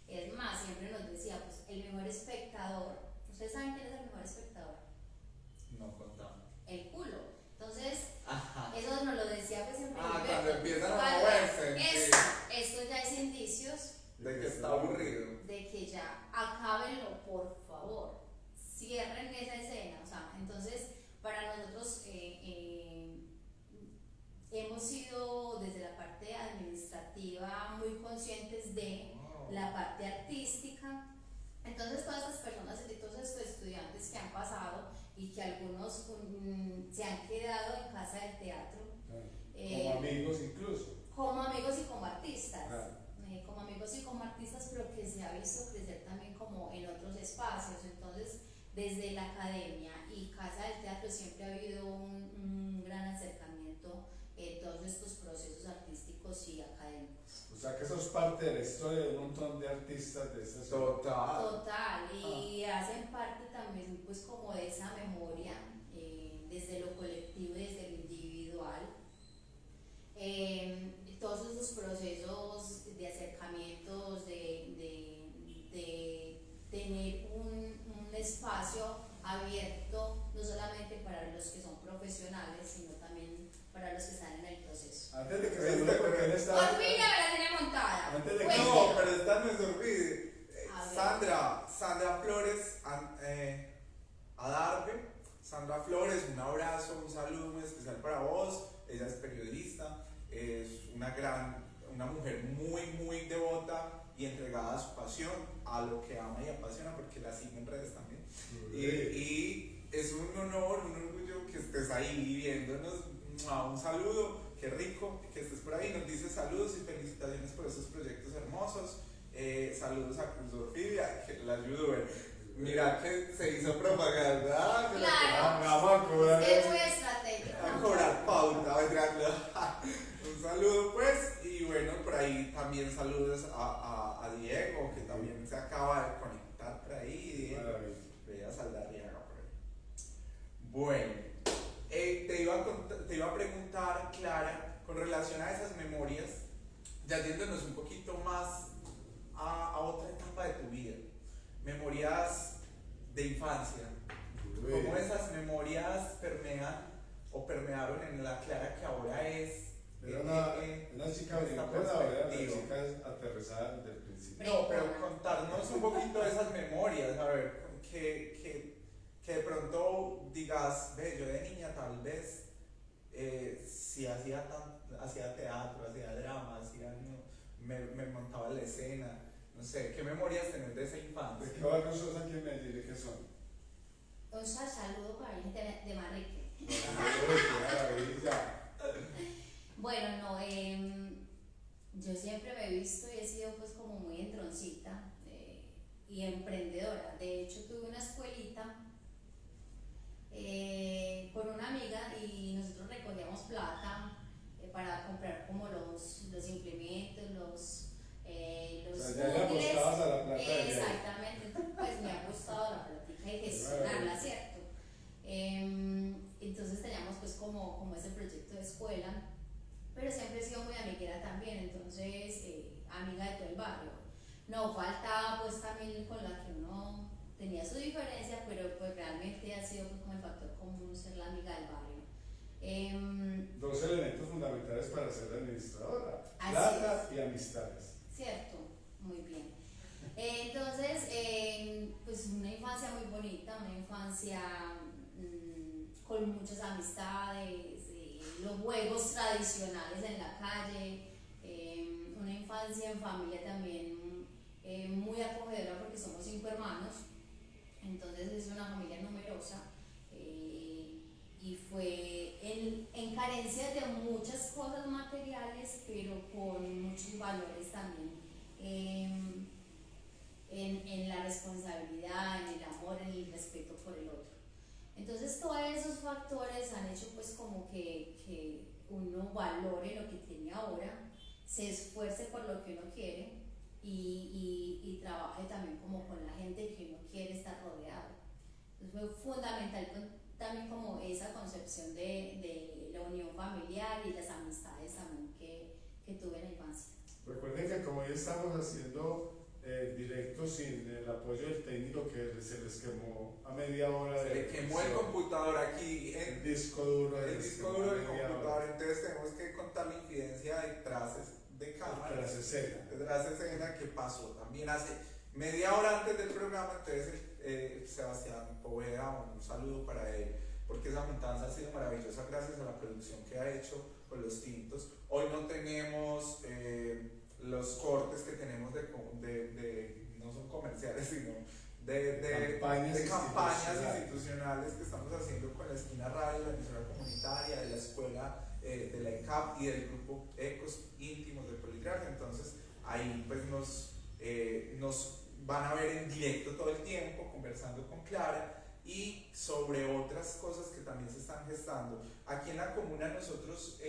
Es más, siempre nos decía, pues el mejor espectador, ¿ustedes saben quién es el mejor espectador? No contamos. El culo. Entonces, Ajá. eso nos lo decía pues siempre. Cuando empiezan a Cuando- moverse. esto ya es indicios De que está aburrido. de que ya acábenlo, por favor, cierren esa escena. O sea, entonces para nosotros hemos sido desde la parte administrativa muy conscientes de la parte artística. Entonces todas estas personas y todos estos estudiantes que han pasado y que algunos se han quedado en Casa del Teatro Como amigos incluso. como amigos y como artistas. Claro. Como amigos y como artistas, pero que se ha visto crecer también como en otros espacios. Entonces, desde la academia y Casa del Teatro siempre ha habido un gran acercamiento en todos estos procesos artísticos y académicos. O sea que eso es parte de la historia de un montón de artistas de esta ciudad. Total, y hacen parte también pues como de esa memoria, desde lo colectivo y desde lo individual. Todos esos procesos de acercamientos, de tener un espacio abierto, no solamente para los que son profesionales, profesionales, sino también para los que están en el proceso. Antes de que se salude, porque él está. Por fin ya me la tenía montada. Antes de que Cuéntelo. No, pero esta no es olvide. A ver. Sandra Flores Adarve. Sandra Flores, un abrazo, un saludo muy especial para vos. Ella es periodista, es una mujer muy devota y entregada a su pasión, a lo que ama y apasiona, porque la sigue en redes también. Y es un honor, un orgullo que estés ahí viéndonos. Un saludo, qué rico que estés por ahí. Nos dice saludos y felicitaciones por esos proyectos hermosos. Saludos a Cruz Orfidia, que la youtuber. Mira que se hizo propaganda. Claro. Vamos a cobrar. Es muy estratégico. A cobrar pauta, un saludo pues, y bueno, por ahí también saludos a Diego, que también se acaba de conectar por ahí. Diego, veía Saldarriaga por ahí. Bueno, te iba a preguntar, Clara, con relación a esas memorias, ya yéndonos un poquito más a otra etapa de tu vida, memorias de infancia. ¿Cómo esas memorias permearon en la Clara que ahora es? Era una chica brincona, o era una chica aterrizada desde el principio. No, pero contarnos un poquito de esas memorias, a ver, que de pronto digas, ve, yo de niña tal vez, si hacía teatro, hacía drama, me montaba en la escena, no sé, ¿qué memorias tenés de esa infancia? ¿De qué barrio sos aquí en Medellín? ¿Qué son? Un saludo para la gente de Manrique. Bueno, no, yo siempre me he visto y he sido pues como muy entroncita y emprendedora. De hecho tuve una escuelita con una amiga y nosotros recogíamos plata para comprar como los implementos, los o sea, ya le apostabas a la plata. Exactamente, pues me ha gustado la plática y gestionarla, ¿cierto? Entonces teníamos pues como ese proyecto de escuela, pero siempre he sido muy amiguera también, entonces amiga de todo el barrio. No faltaba pues también con la que uno tenía su diferencia, pero pues realmente ha sido pues como el factor común ser la amiga del barrio. Dos elementos fundamentales para ser administradora: Así plata y amistades. Cierto, muy bien. Entonces, pues una infancia muy bonita, una infancia con muchas amistades, los juegos tradicionales en la calle, una infancia en familia también muy acogedora porque somos 5 hermanos, entonces es una familia numerosa y fue en carencia de muchas cosas materiales, pero con muchos valores también. En la responsabilidad, en el amor, en el respeto por el otro. Entonces todos esos factores han hecho pues como que uno valore lo que tiene ahora, se esfuerce por lo que uno quiere y trabaje también como con la gente que uno quiere estar rodeado. Entonces fue fundamental también como esa concepción de la unión familiar y las amistades también que tuve en la infancia. Recuerden que como hoy estamos haciendo directo sin el apoyo del técnico, que se les quemó a media hora. Se le quemó el computador aquí, el disco duro del computador, entonces tenemos que contar la incidencia de traces de cámara, tras escena que pasó también hace media hora antes del programa. Entonces Sebastián Poveda, un saludo para él, porque esa juntanza ha sido maravillosa gracias a la producción que ha hecho con los tintos. Hoy no tenemos los cortes que tenemos no son comerciales, sino de campañas institucionales que estamos haciendo con la Esquina Radio, la emisora comunitaria, de la escuela de la ECAP y del grupo Ecos Íntimos del Poligrafia. Entonces ahí pues nos van a ver en directo todo el tiempo conversando con Clara y sobre otras cosas que también se están gestando. Aquí en la comuna nosotros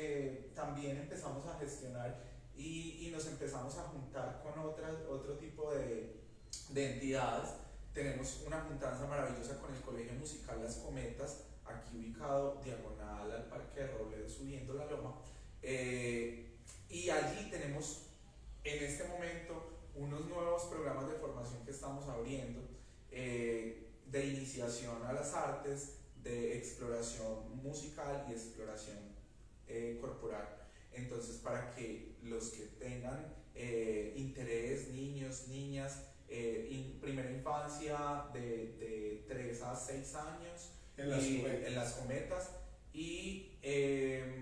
también empezamos a gestionar y nos empezamos a juntar con otro tipo de entidades. Tenemos una juntanza maravillosa con el Colegio Musical Las Cometas, aquí ubicado diagonal al Parque de Robledo, subiendo la loma. Y allí tenemos en este momento unos nuevos programas de formación que estamos abriendo, de iniciación a las artes, de exploración musical y exploración corporal. Entonces, para que los que tengan interés, niños, niñas, primera infancia de 3 a 6 años en las cometas, y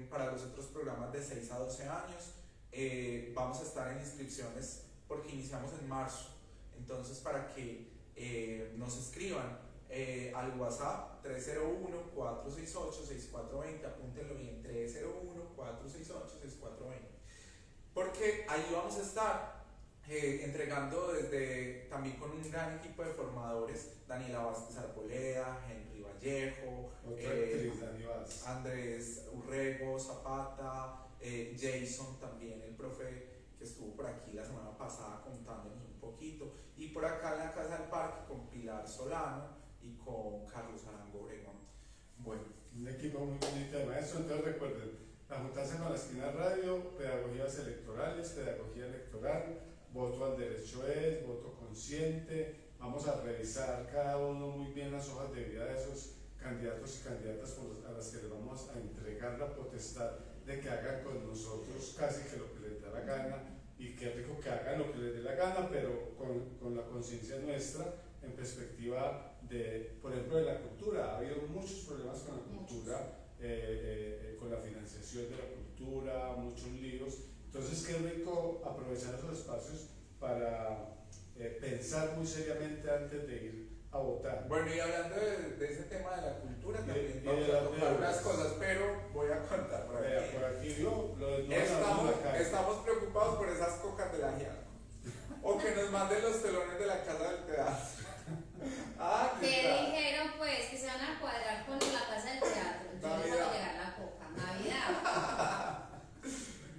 para los otros programas de 6 a 12 años vamos a estar en inscripciones porque iniciamos en marzo. Entonces, para que nos escriban al WhatsApp 301-468-6420, apúntenlo bien, 301-468-6420, porque ahí vamos a estar entregando también con un gran equipo de formadores: Daniela Vázquez Arboleda, Henry Vallejo, Andrés Urrego Zapata, Jason también, el profe que estuvo por aquí la semana pasada contándonos un poquito, y por acá en la Casa del Parque con Pilar Solano y con Carlos Arango Obregón. Bueno, un equipo muy bonito de maestros. Entonces recuerden, la Juntarse con la Esquina Radio, pedagogías electorales, pedagogía electoral, voto al derecho es, voto consciente. Vamos a revisar cada uno muy bien las hojas de vida de esos candidatos y candidatas a las que les vamos a entregar la potestad de que hagan con nosotros casi que lo que les da la gana, y qué rico que hagan lo que les dé la gana, pero con la conciencia nuestra en perspectiva de, por ejemplo, de la cultura. Ha habido muchos problemas con la cultura, con la financiación de la cultura, muchos líos. Entonces, qué rico aprovechar esos espacios para pensar muy seriamente antes de ir a votar. Bueno, y hablando de ese tema de la cultura, también vamos a tocar unas cosas, pero voy a contar por aquí. Por aquí estamos preocupados por esas cocas de la Giaco, o que nos manden los telones de la Casa del Teatro. ¿Qué dijeron pues? Que se van a cuadrar con la Casa del Teatro. Yo les voy a llegar la coca. Navidad.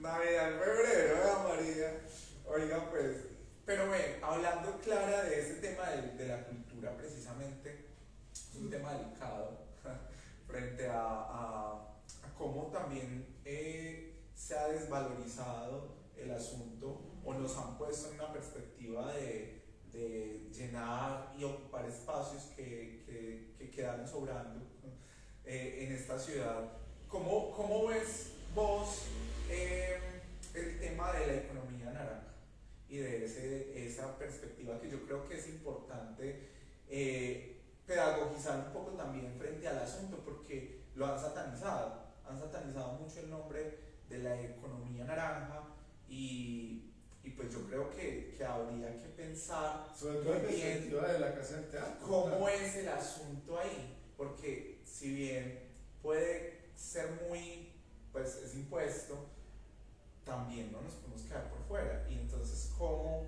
Navidad en febrero, María. Oiga, pues, pero bueno, hablando clara de ese tema de la cultura, precisamente, es un tema delicado frente a cómo también se ha desvalorizado el asunto, o nos han puesto en una perspectiva de llenar y ocupar espacios que quedaron sobrando en esta ciudad. ¿Cómo ves vos el tema de la economía naranja y de esa perspectiva, que yo creo que es importante pedagogizar un poco también frente al asunto, porque lo han satanizado mucho el nombre de la economía naranja, y pues yo creo que habría que pensar sobre todo en perspectiva de la Casa del Teatro, cómo es el asunto ahí, porque si bien puede ser muy, pues es impuesto, también no nos podemos quedar por fuera. Y entonces, ¿cómo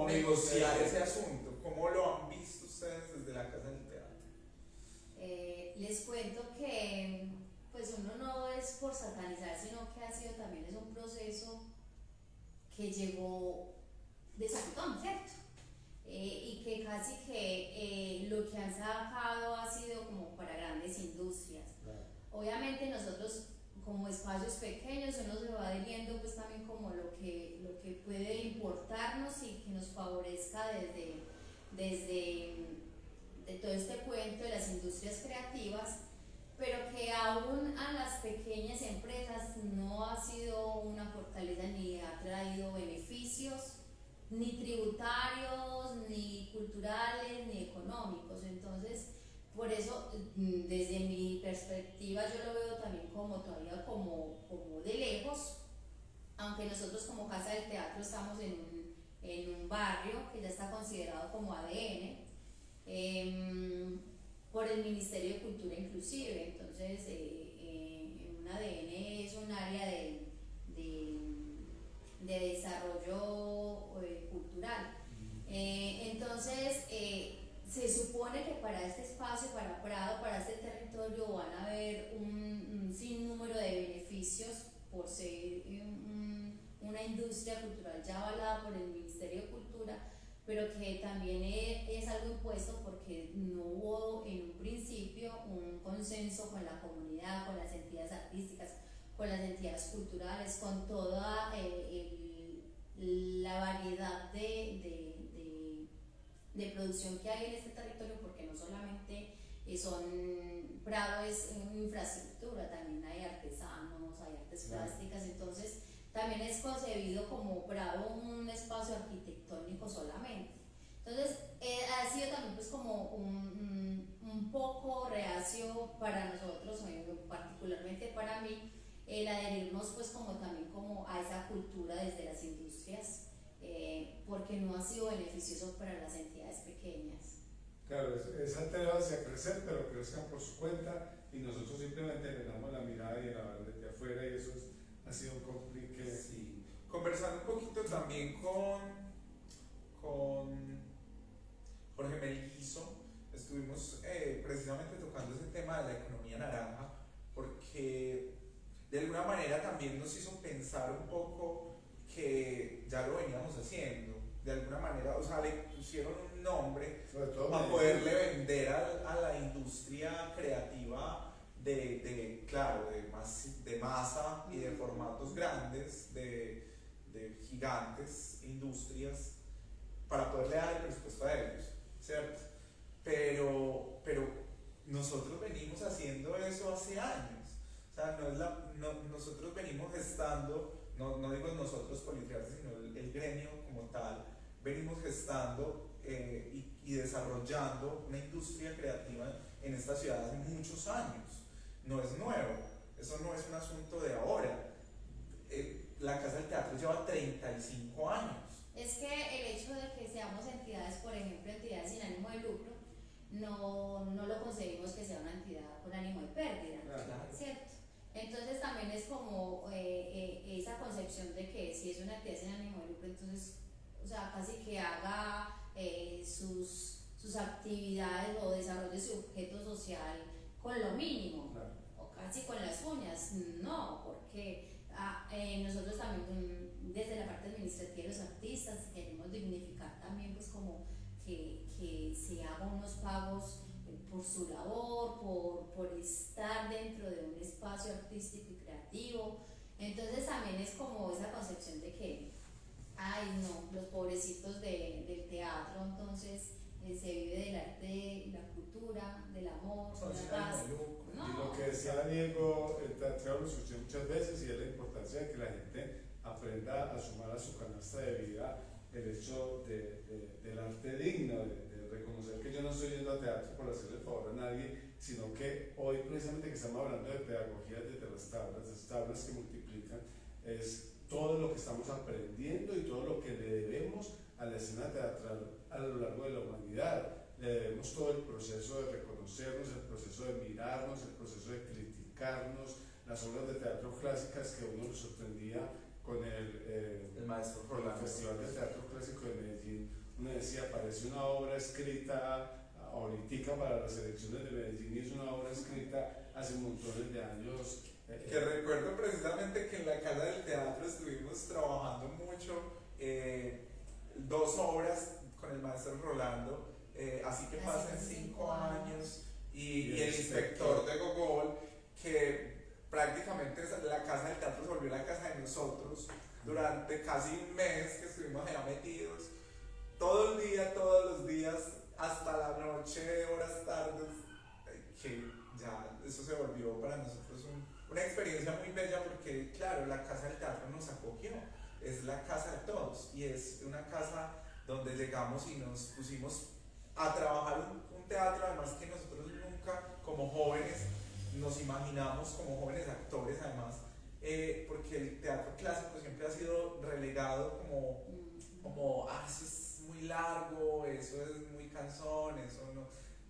negociar ese asunto? ¿Cómo lo han visto ustedes desde la Casa del Teatro? Les cuento que pues uno no es por satanizar, sino que ha sido también es un proceso que llegó de sacudón, ¿cierto? Y que casi que lo que han sacado ha sido como para grandes industrias. Claro. Obviamente nosotros como espacios pequeños uno se va adhiriendo pues también como lo que puede importarnos y que nos favorezca desde de todo este cuento de las industrias creativas, pero que aún a las pequeñas empresas no ha sido una fortaleza ni ha traído beneficios ni tributarios, ni culturales, ni económicos. Entonces, por eso, desde mi perspectiva, yo lo veo también como todavía como de lejos, aunque nosotros como Casa del Teatro estamos en un barrio que ya está considerado como ADN, por el Ministerio de Cultura inclusive. Entonces, un ADN es un área de desarrollo cultural. Entonces, se supone que para este espacio, para Prado, para este territorio, van a haber un sinnúmero de beneficios por ser una industria cultural ya avalada por el Ministerio de Cultura, pero que también es algo impuesto porque no hubo en un principio un consenso con la comunidad, con las entidades artísticas, con las entidades culturales, con toda la variedad de producción que hay en este territorio, porque no solamente Prado es infraestructura, también hay artesanos, hay artes plásticas, entonces también es concebido como Prado un espacio arquitectónico solamente. Entonces ha sido también pues como un poco reacio para nosotros, particularmente para mí, el adherirnos pues como también como a esa cultura desde las industrias, porque no ha sido beneficioso para las entidades pequeñas. Claro, es atreverse a crecer, pero crezcan por su cuenta y nosotros simplemente le damos la mirada y la desde afuera y eso ha sido un complique. Sí. Conversando un poquito también con Jorge Melguizo, estuvimos precisamente tocando ese tema de la economía naranja, porque de alguna manera también nos hizo pensar un poco que ya lo veníamos haciendo, de alguna manera, o sea, le pusieron un nombre para poderle vender a la industria creativa claro, de masa y de formatos grandes, de gigantes industrias, para poderle dar el presupuesto a ellos, ¿cierto? Pero nosotros venimos haciendo eso hace años, o sea, nosotros venimos gestando, no digo nosotros Politriarte, sino el gremio como tal, venimos gestando y desarrollando una industria creativa en esta ciudad hace muchos años, no es nuevo, eso no es un asunto de ahora. La Casa del Teatro lleva 35 años. Es que el hecho de que seamos entidades, por ejemplo, entidades sin ánimo de lucro, no lo concebimos que sea una entidad con ánimo de pérdida, Claro. ¿cierto? Entonces también es como esa concepción de que si es una entidad sin ánimo de lucro, entonces, o sea, casi que haga sus actividades o desarrolle su objeto social con lo mínimo, Claro. o casi con las uñas. No, porque nosotros también desde la parte administrativa de los artistas queremos dignificar también pues como que se hagan unos pagos por su labor, por estar dentro de un espacio artístico y creativo. Entonces también es como esa concepción de que, ay no, los pobrecitos del teatro, entonces se vive del arte, la cultura, del amor, de la paz. Y lo que decía Diego, el teatro lo escuché muchas veces y es la importancia de que la gente aprenda a sumar a su canasta de vida el hecho del arte digno, de reconocer que yo no estoy yendo a teatro por hacerle favor a nadie, sino que hoy precisamente que estamos hablando de pedagogía desde las tablas que multiplican, es todo lo que estamos aprendiendo y todo lo que le debemos a la escena teatral a lo largo de la humanidad. Le debemos todo el proceso de reconocernos, el proceso de mirarnos, el proceso de criticarnos, las obras de teatro clásicas que uno nos sorprendía con El maestro Rolando. Festival de Teatro Clásico de Medellín. Uno decía, parece una obra escrita ahorita para las elecciones de Medellín y es una obra escrita hace montones de años. Que recuerdo precisamente que en la Casa del Teatro estuvimos trabajando mucho 2 obras con el maestro Rolando, así que pasen 5 años, y el inspector de Gogol, que prácticamente la Casa del Teatro se volvió la casa de nosotros durante casi un mes que estuvimos allá metidos, todo el día, todos los días, hasta la noche, horas tardes, que ya eso se volvió para nosotros una experiencia muy bella, porque claro, la Casa del Teatro nos acogió, es la casa de todos y es una casa donde llegamos y nos pusimos a trabajar un teatro, además que nosotros nunca como jóvenes nos imaginamos, como jóvenes actores además, porque el teatro clásico siempre ha sido relegado como eso es muy largo, eso es muy cansón, eso no,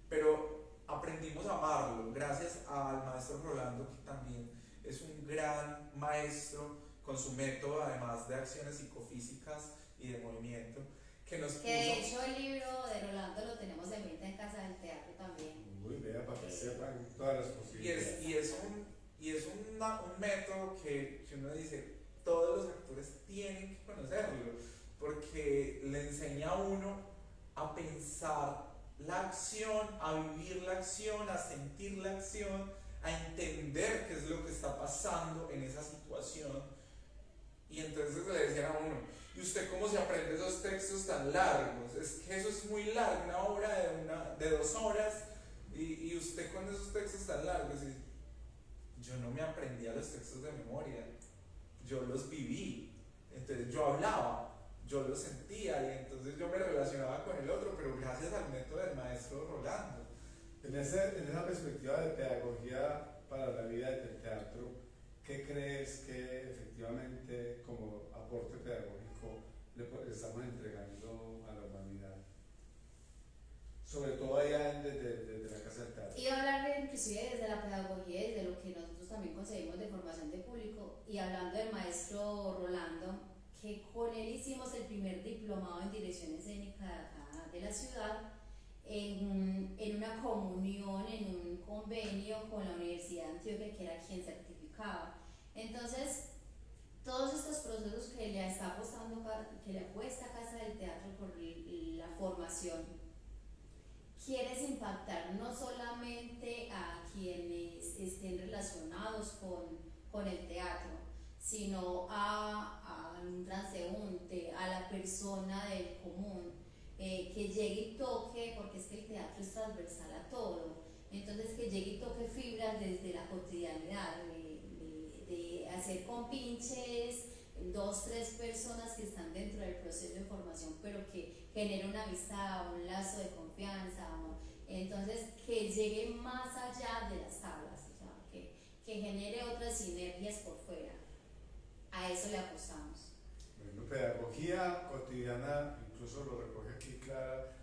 pero aprendimos a amarlo gracias al maestro Rolando, que también es un gran maestro con su método, además de acciones psicofísicas y de movimiento, que nos puso. Que de hecho el libro de Rolando lo tenemos en venta en Casa del Teatro también. Uy, vea, para que sepan todas las posibilidades. Y es un método que uno dice, todos los actores tienen que conocerlo, porque le enseña a uno a pensar la acción, a vivir la acción, a sentir la acción, a entender qué es lo que está pasando en esa situación. Y entonces le decían a uno, ¿y usted cómo se aprende esos textos tan largos? Es que eso es muy largo, una obra de 2 horas, Y usted con esos textos tan largos, yo no me aprendía los textos de memoria, yo los viví, entonces yo hablaba, yo los sentía y entonces yo me relacionaba con el otro, pero gracias al método del maestro Rolando. En esa perspectiva de pedagogía para la vida del teatro, ¿qué crees que efectivamente como aporte pedagógico le estamos entregando a la humanidad? Sobre todo allá desde la Casa del Teatro. Y hablar inclusive desde la pedagogía, desde lo que nosotros también conseguimos de formación de público, y hablando del maestro Rolando, que con él hicimos el primer diplomado en dirección escénica de acá de la ciudad, en una comunión, en un convenio con la Universidad de Antioquia, que era quien certificaba. Entonces, todos estos procesos que le está apostando, que le apuesta Casa del Teatro por la formación, quieres impactar no solamente a quienes estén relacionados con el teatro, sino a un transeúnte, a la persona del común, que llegue y toque, porque es que el teatro es transversal a todo, entonces que llegue y toque fibras desde la cotidianidad, de hacer compinches, 2, 3 personas que están dentro del proceso de formación, pero que genere una amistad, un lazo de confianza, ¿no? Entonces que llegue más allá de las tablas, o sea, que genere otras sinergias por fuera. A eso le apostamos. Bueno, pedagogía cotidiana, incluso lo recoge aquí Clara,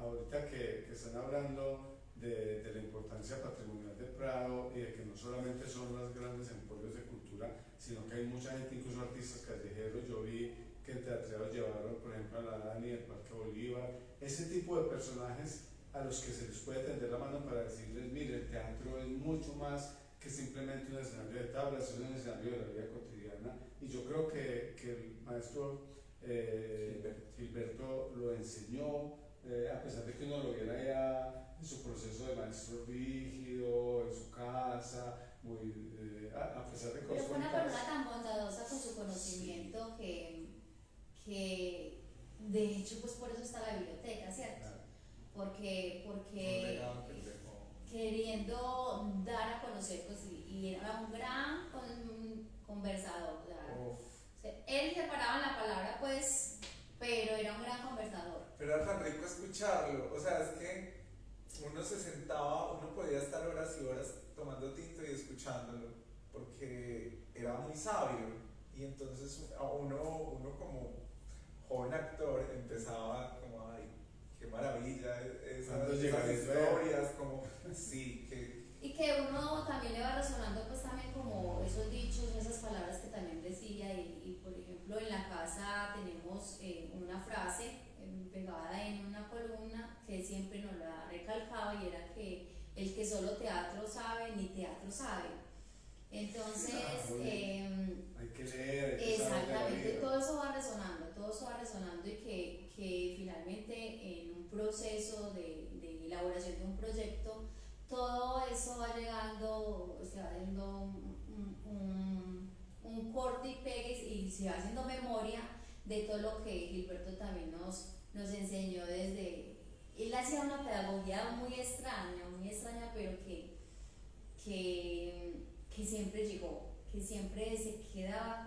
ahorita que están hablando de la importancia patrimonial de Prado y de que no solamente son los grandes emporios de cultura, sino que hay mucha gente, incluso artistas callejeros. Yo vi que en teatreros llevaron, por ejemplo, a la Dani del Parque Bolívar, ese tipo de personajes a los que se les puede tender la mano para decirles, mire, el teatro es mucho más que simplemente un escenario de tablas, es un escenario de la vida cotidiana, y yo creo que el maestro Gilberto lo enseñó, a pesar de que uno lo viera ya en su proceso de maestro rígido, en su casa, a pesar de Pero fue una persona tan bondadosa con su conocimiento que de hecho pues por eso está la biblioteca, ¿cierto? Claro. Porque queriendo dar a conocer, pues, y era un gran conversador, o sea, él se paraba en la palabra, pues, pero era un gran conversador. Pero era tan rico escucharlo, o sea, es que uno se sentaba, uno podía estar horas y horas tomando tinto y escuchándolo, porque era muy sabio, y entonces uno como joven actor empezaba como, ay, qué maravilla, esas historias, como, sí, que... Y que uno también le va resonando pues también como esos dichos, esas palabras que también decía, y por ejemplo en la casa tenemos una frase pegada en una columna que siempre nos la recalcaba, y era que el que solo teatro sabe, ni teatro sabe. Entonces, hay que leer, hay que exactamente, todo eso va resonando, y que finalmente en un proceso de elaboración de un proyecto, todo eso va llegando, se va haciendo un corte y pegue, y se va haciendo memoria de todo lo que Gilberto también nos enseñó desde... Él hacía una pedagogía muy extraña, pero que siempre llegó, que siempre se quedaba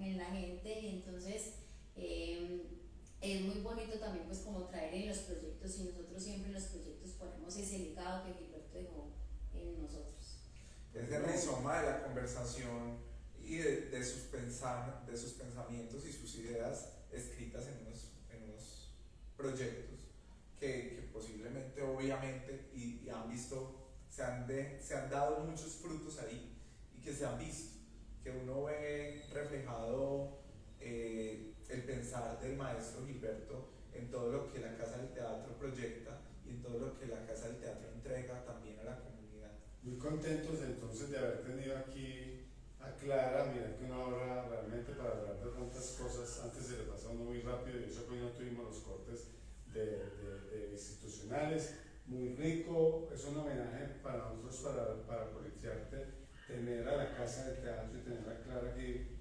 en la gente, y entonces es muy bonito también pues como traer en los proyectos, y nosotros siempre en los proyectos ponemos ese legado que Gilberto dejó en nosotros. Es el rizoma de la conversación y de sus pensamientos y sus ideas escritas en unos proyectos que posiblemente, obviamente, y han visto, se han dado muchos frutos ahí, y que se han visto, que uno ve reflejado el pensar del maestro Gilberto en todo lo que la Casa del Teatro proyecta y en todo lo que la Casa del Teatro entrega también a la comunidad. Muy contentos entonces de haber tenido aquí a Clara. Mira que una hora realmente para hablar de tantas cosas, antes se le pasa a uno muy rápido, y eso que hoy no tuvimos los cortes de institucionales. Muy rico, es un homenaje para nosotros, para Politiarte, tener a la Casa del Teatro y tener a Clara aquí.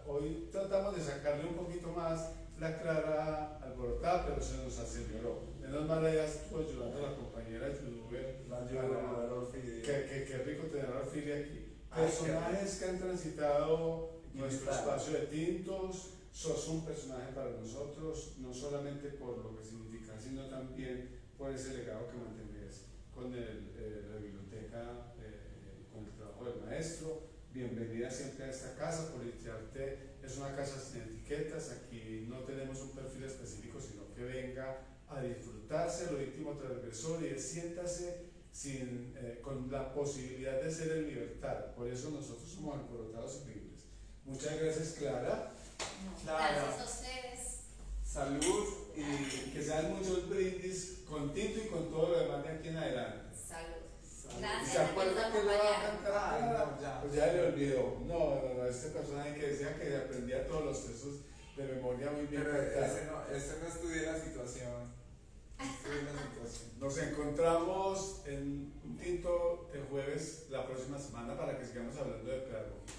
Hoy tratamos de sacarle un poquito más la Clara alborotada, pero se nos aceleró. Menos mal ella estuvo ayudando a la compañera youtuber. La ayuda a Orfidia. Qué rico tener a Orfidia aquí. Ay, Personajes que han transitado nuestro Invitado. espacio de tintos. Sos un personaje para nosotros, no solamente por lo que significa, sino también por ese legado que mantenés con la biblioteca, con el trabajo del maestro. Bienvenida siempre a esta casa. Politiarte es una casa sin etiquetas. Aquí no tenemos un perfil específico, sino que venga a disfrutarse lo íntimo transgresor y siéntase con la posibilidad de ser en libertad. Por eso nosotros somos alborotados y libres. Muchas gracias, Clara. No, Claro. gracias a ustedes. Salud Y que sean muchos brindis con tinto y con todo lo demás de aquí en adelante. Salud. Salud. ¿Y Gracias se acuerda por que le va a acompañarme. cantar? Ay, no, ya. Pues ya le olvidó. No, este personaje que decía que aprendía todos los textos de memoria muy bien. Pero cantado. ese no estudié la situación. No estudié la situación. Nos encontramos en un tinto de jueves la próxima semana para que sigamos hablando de pedagogía.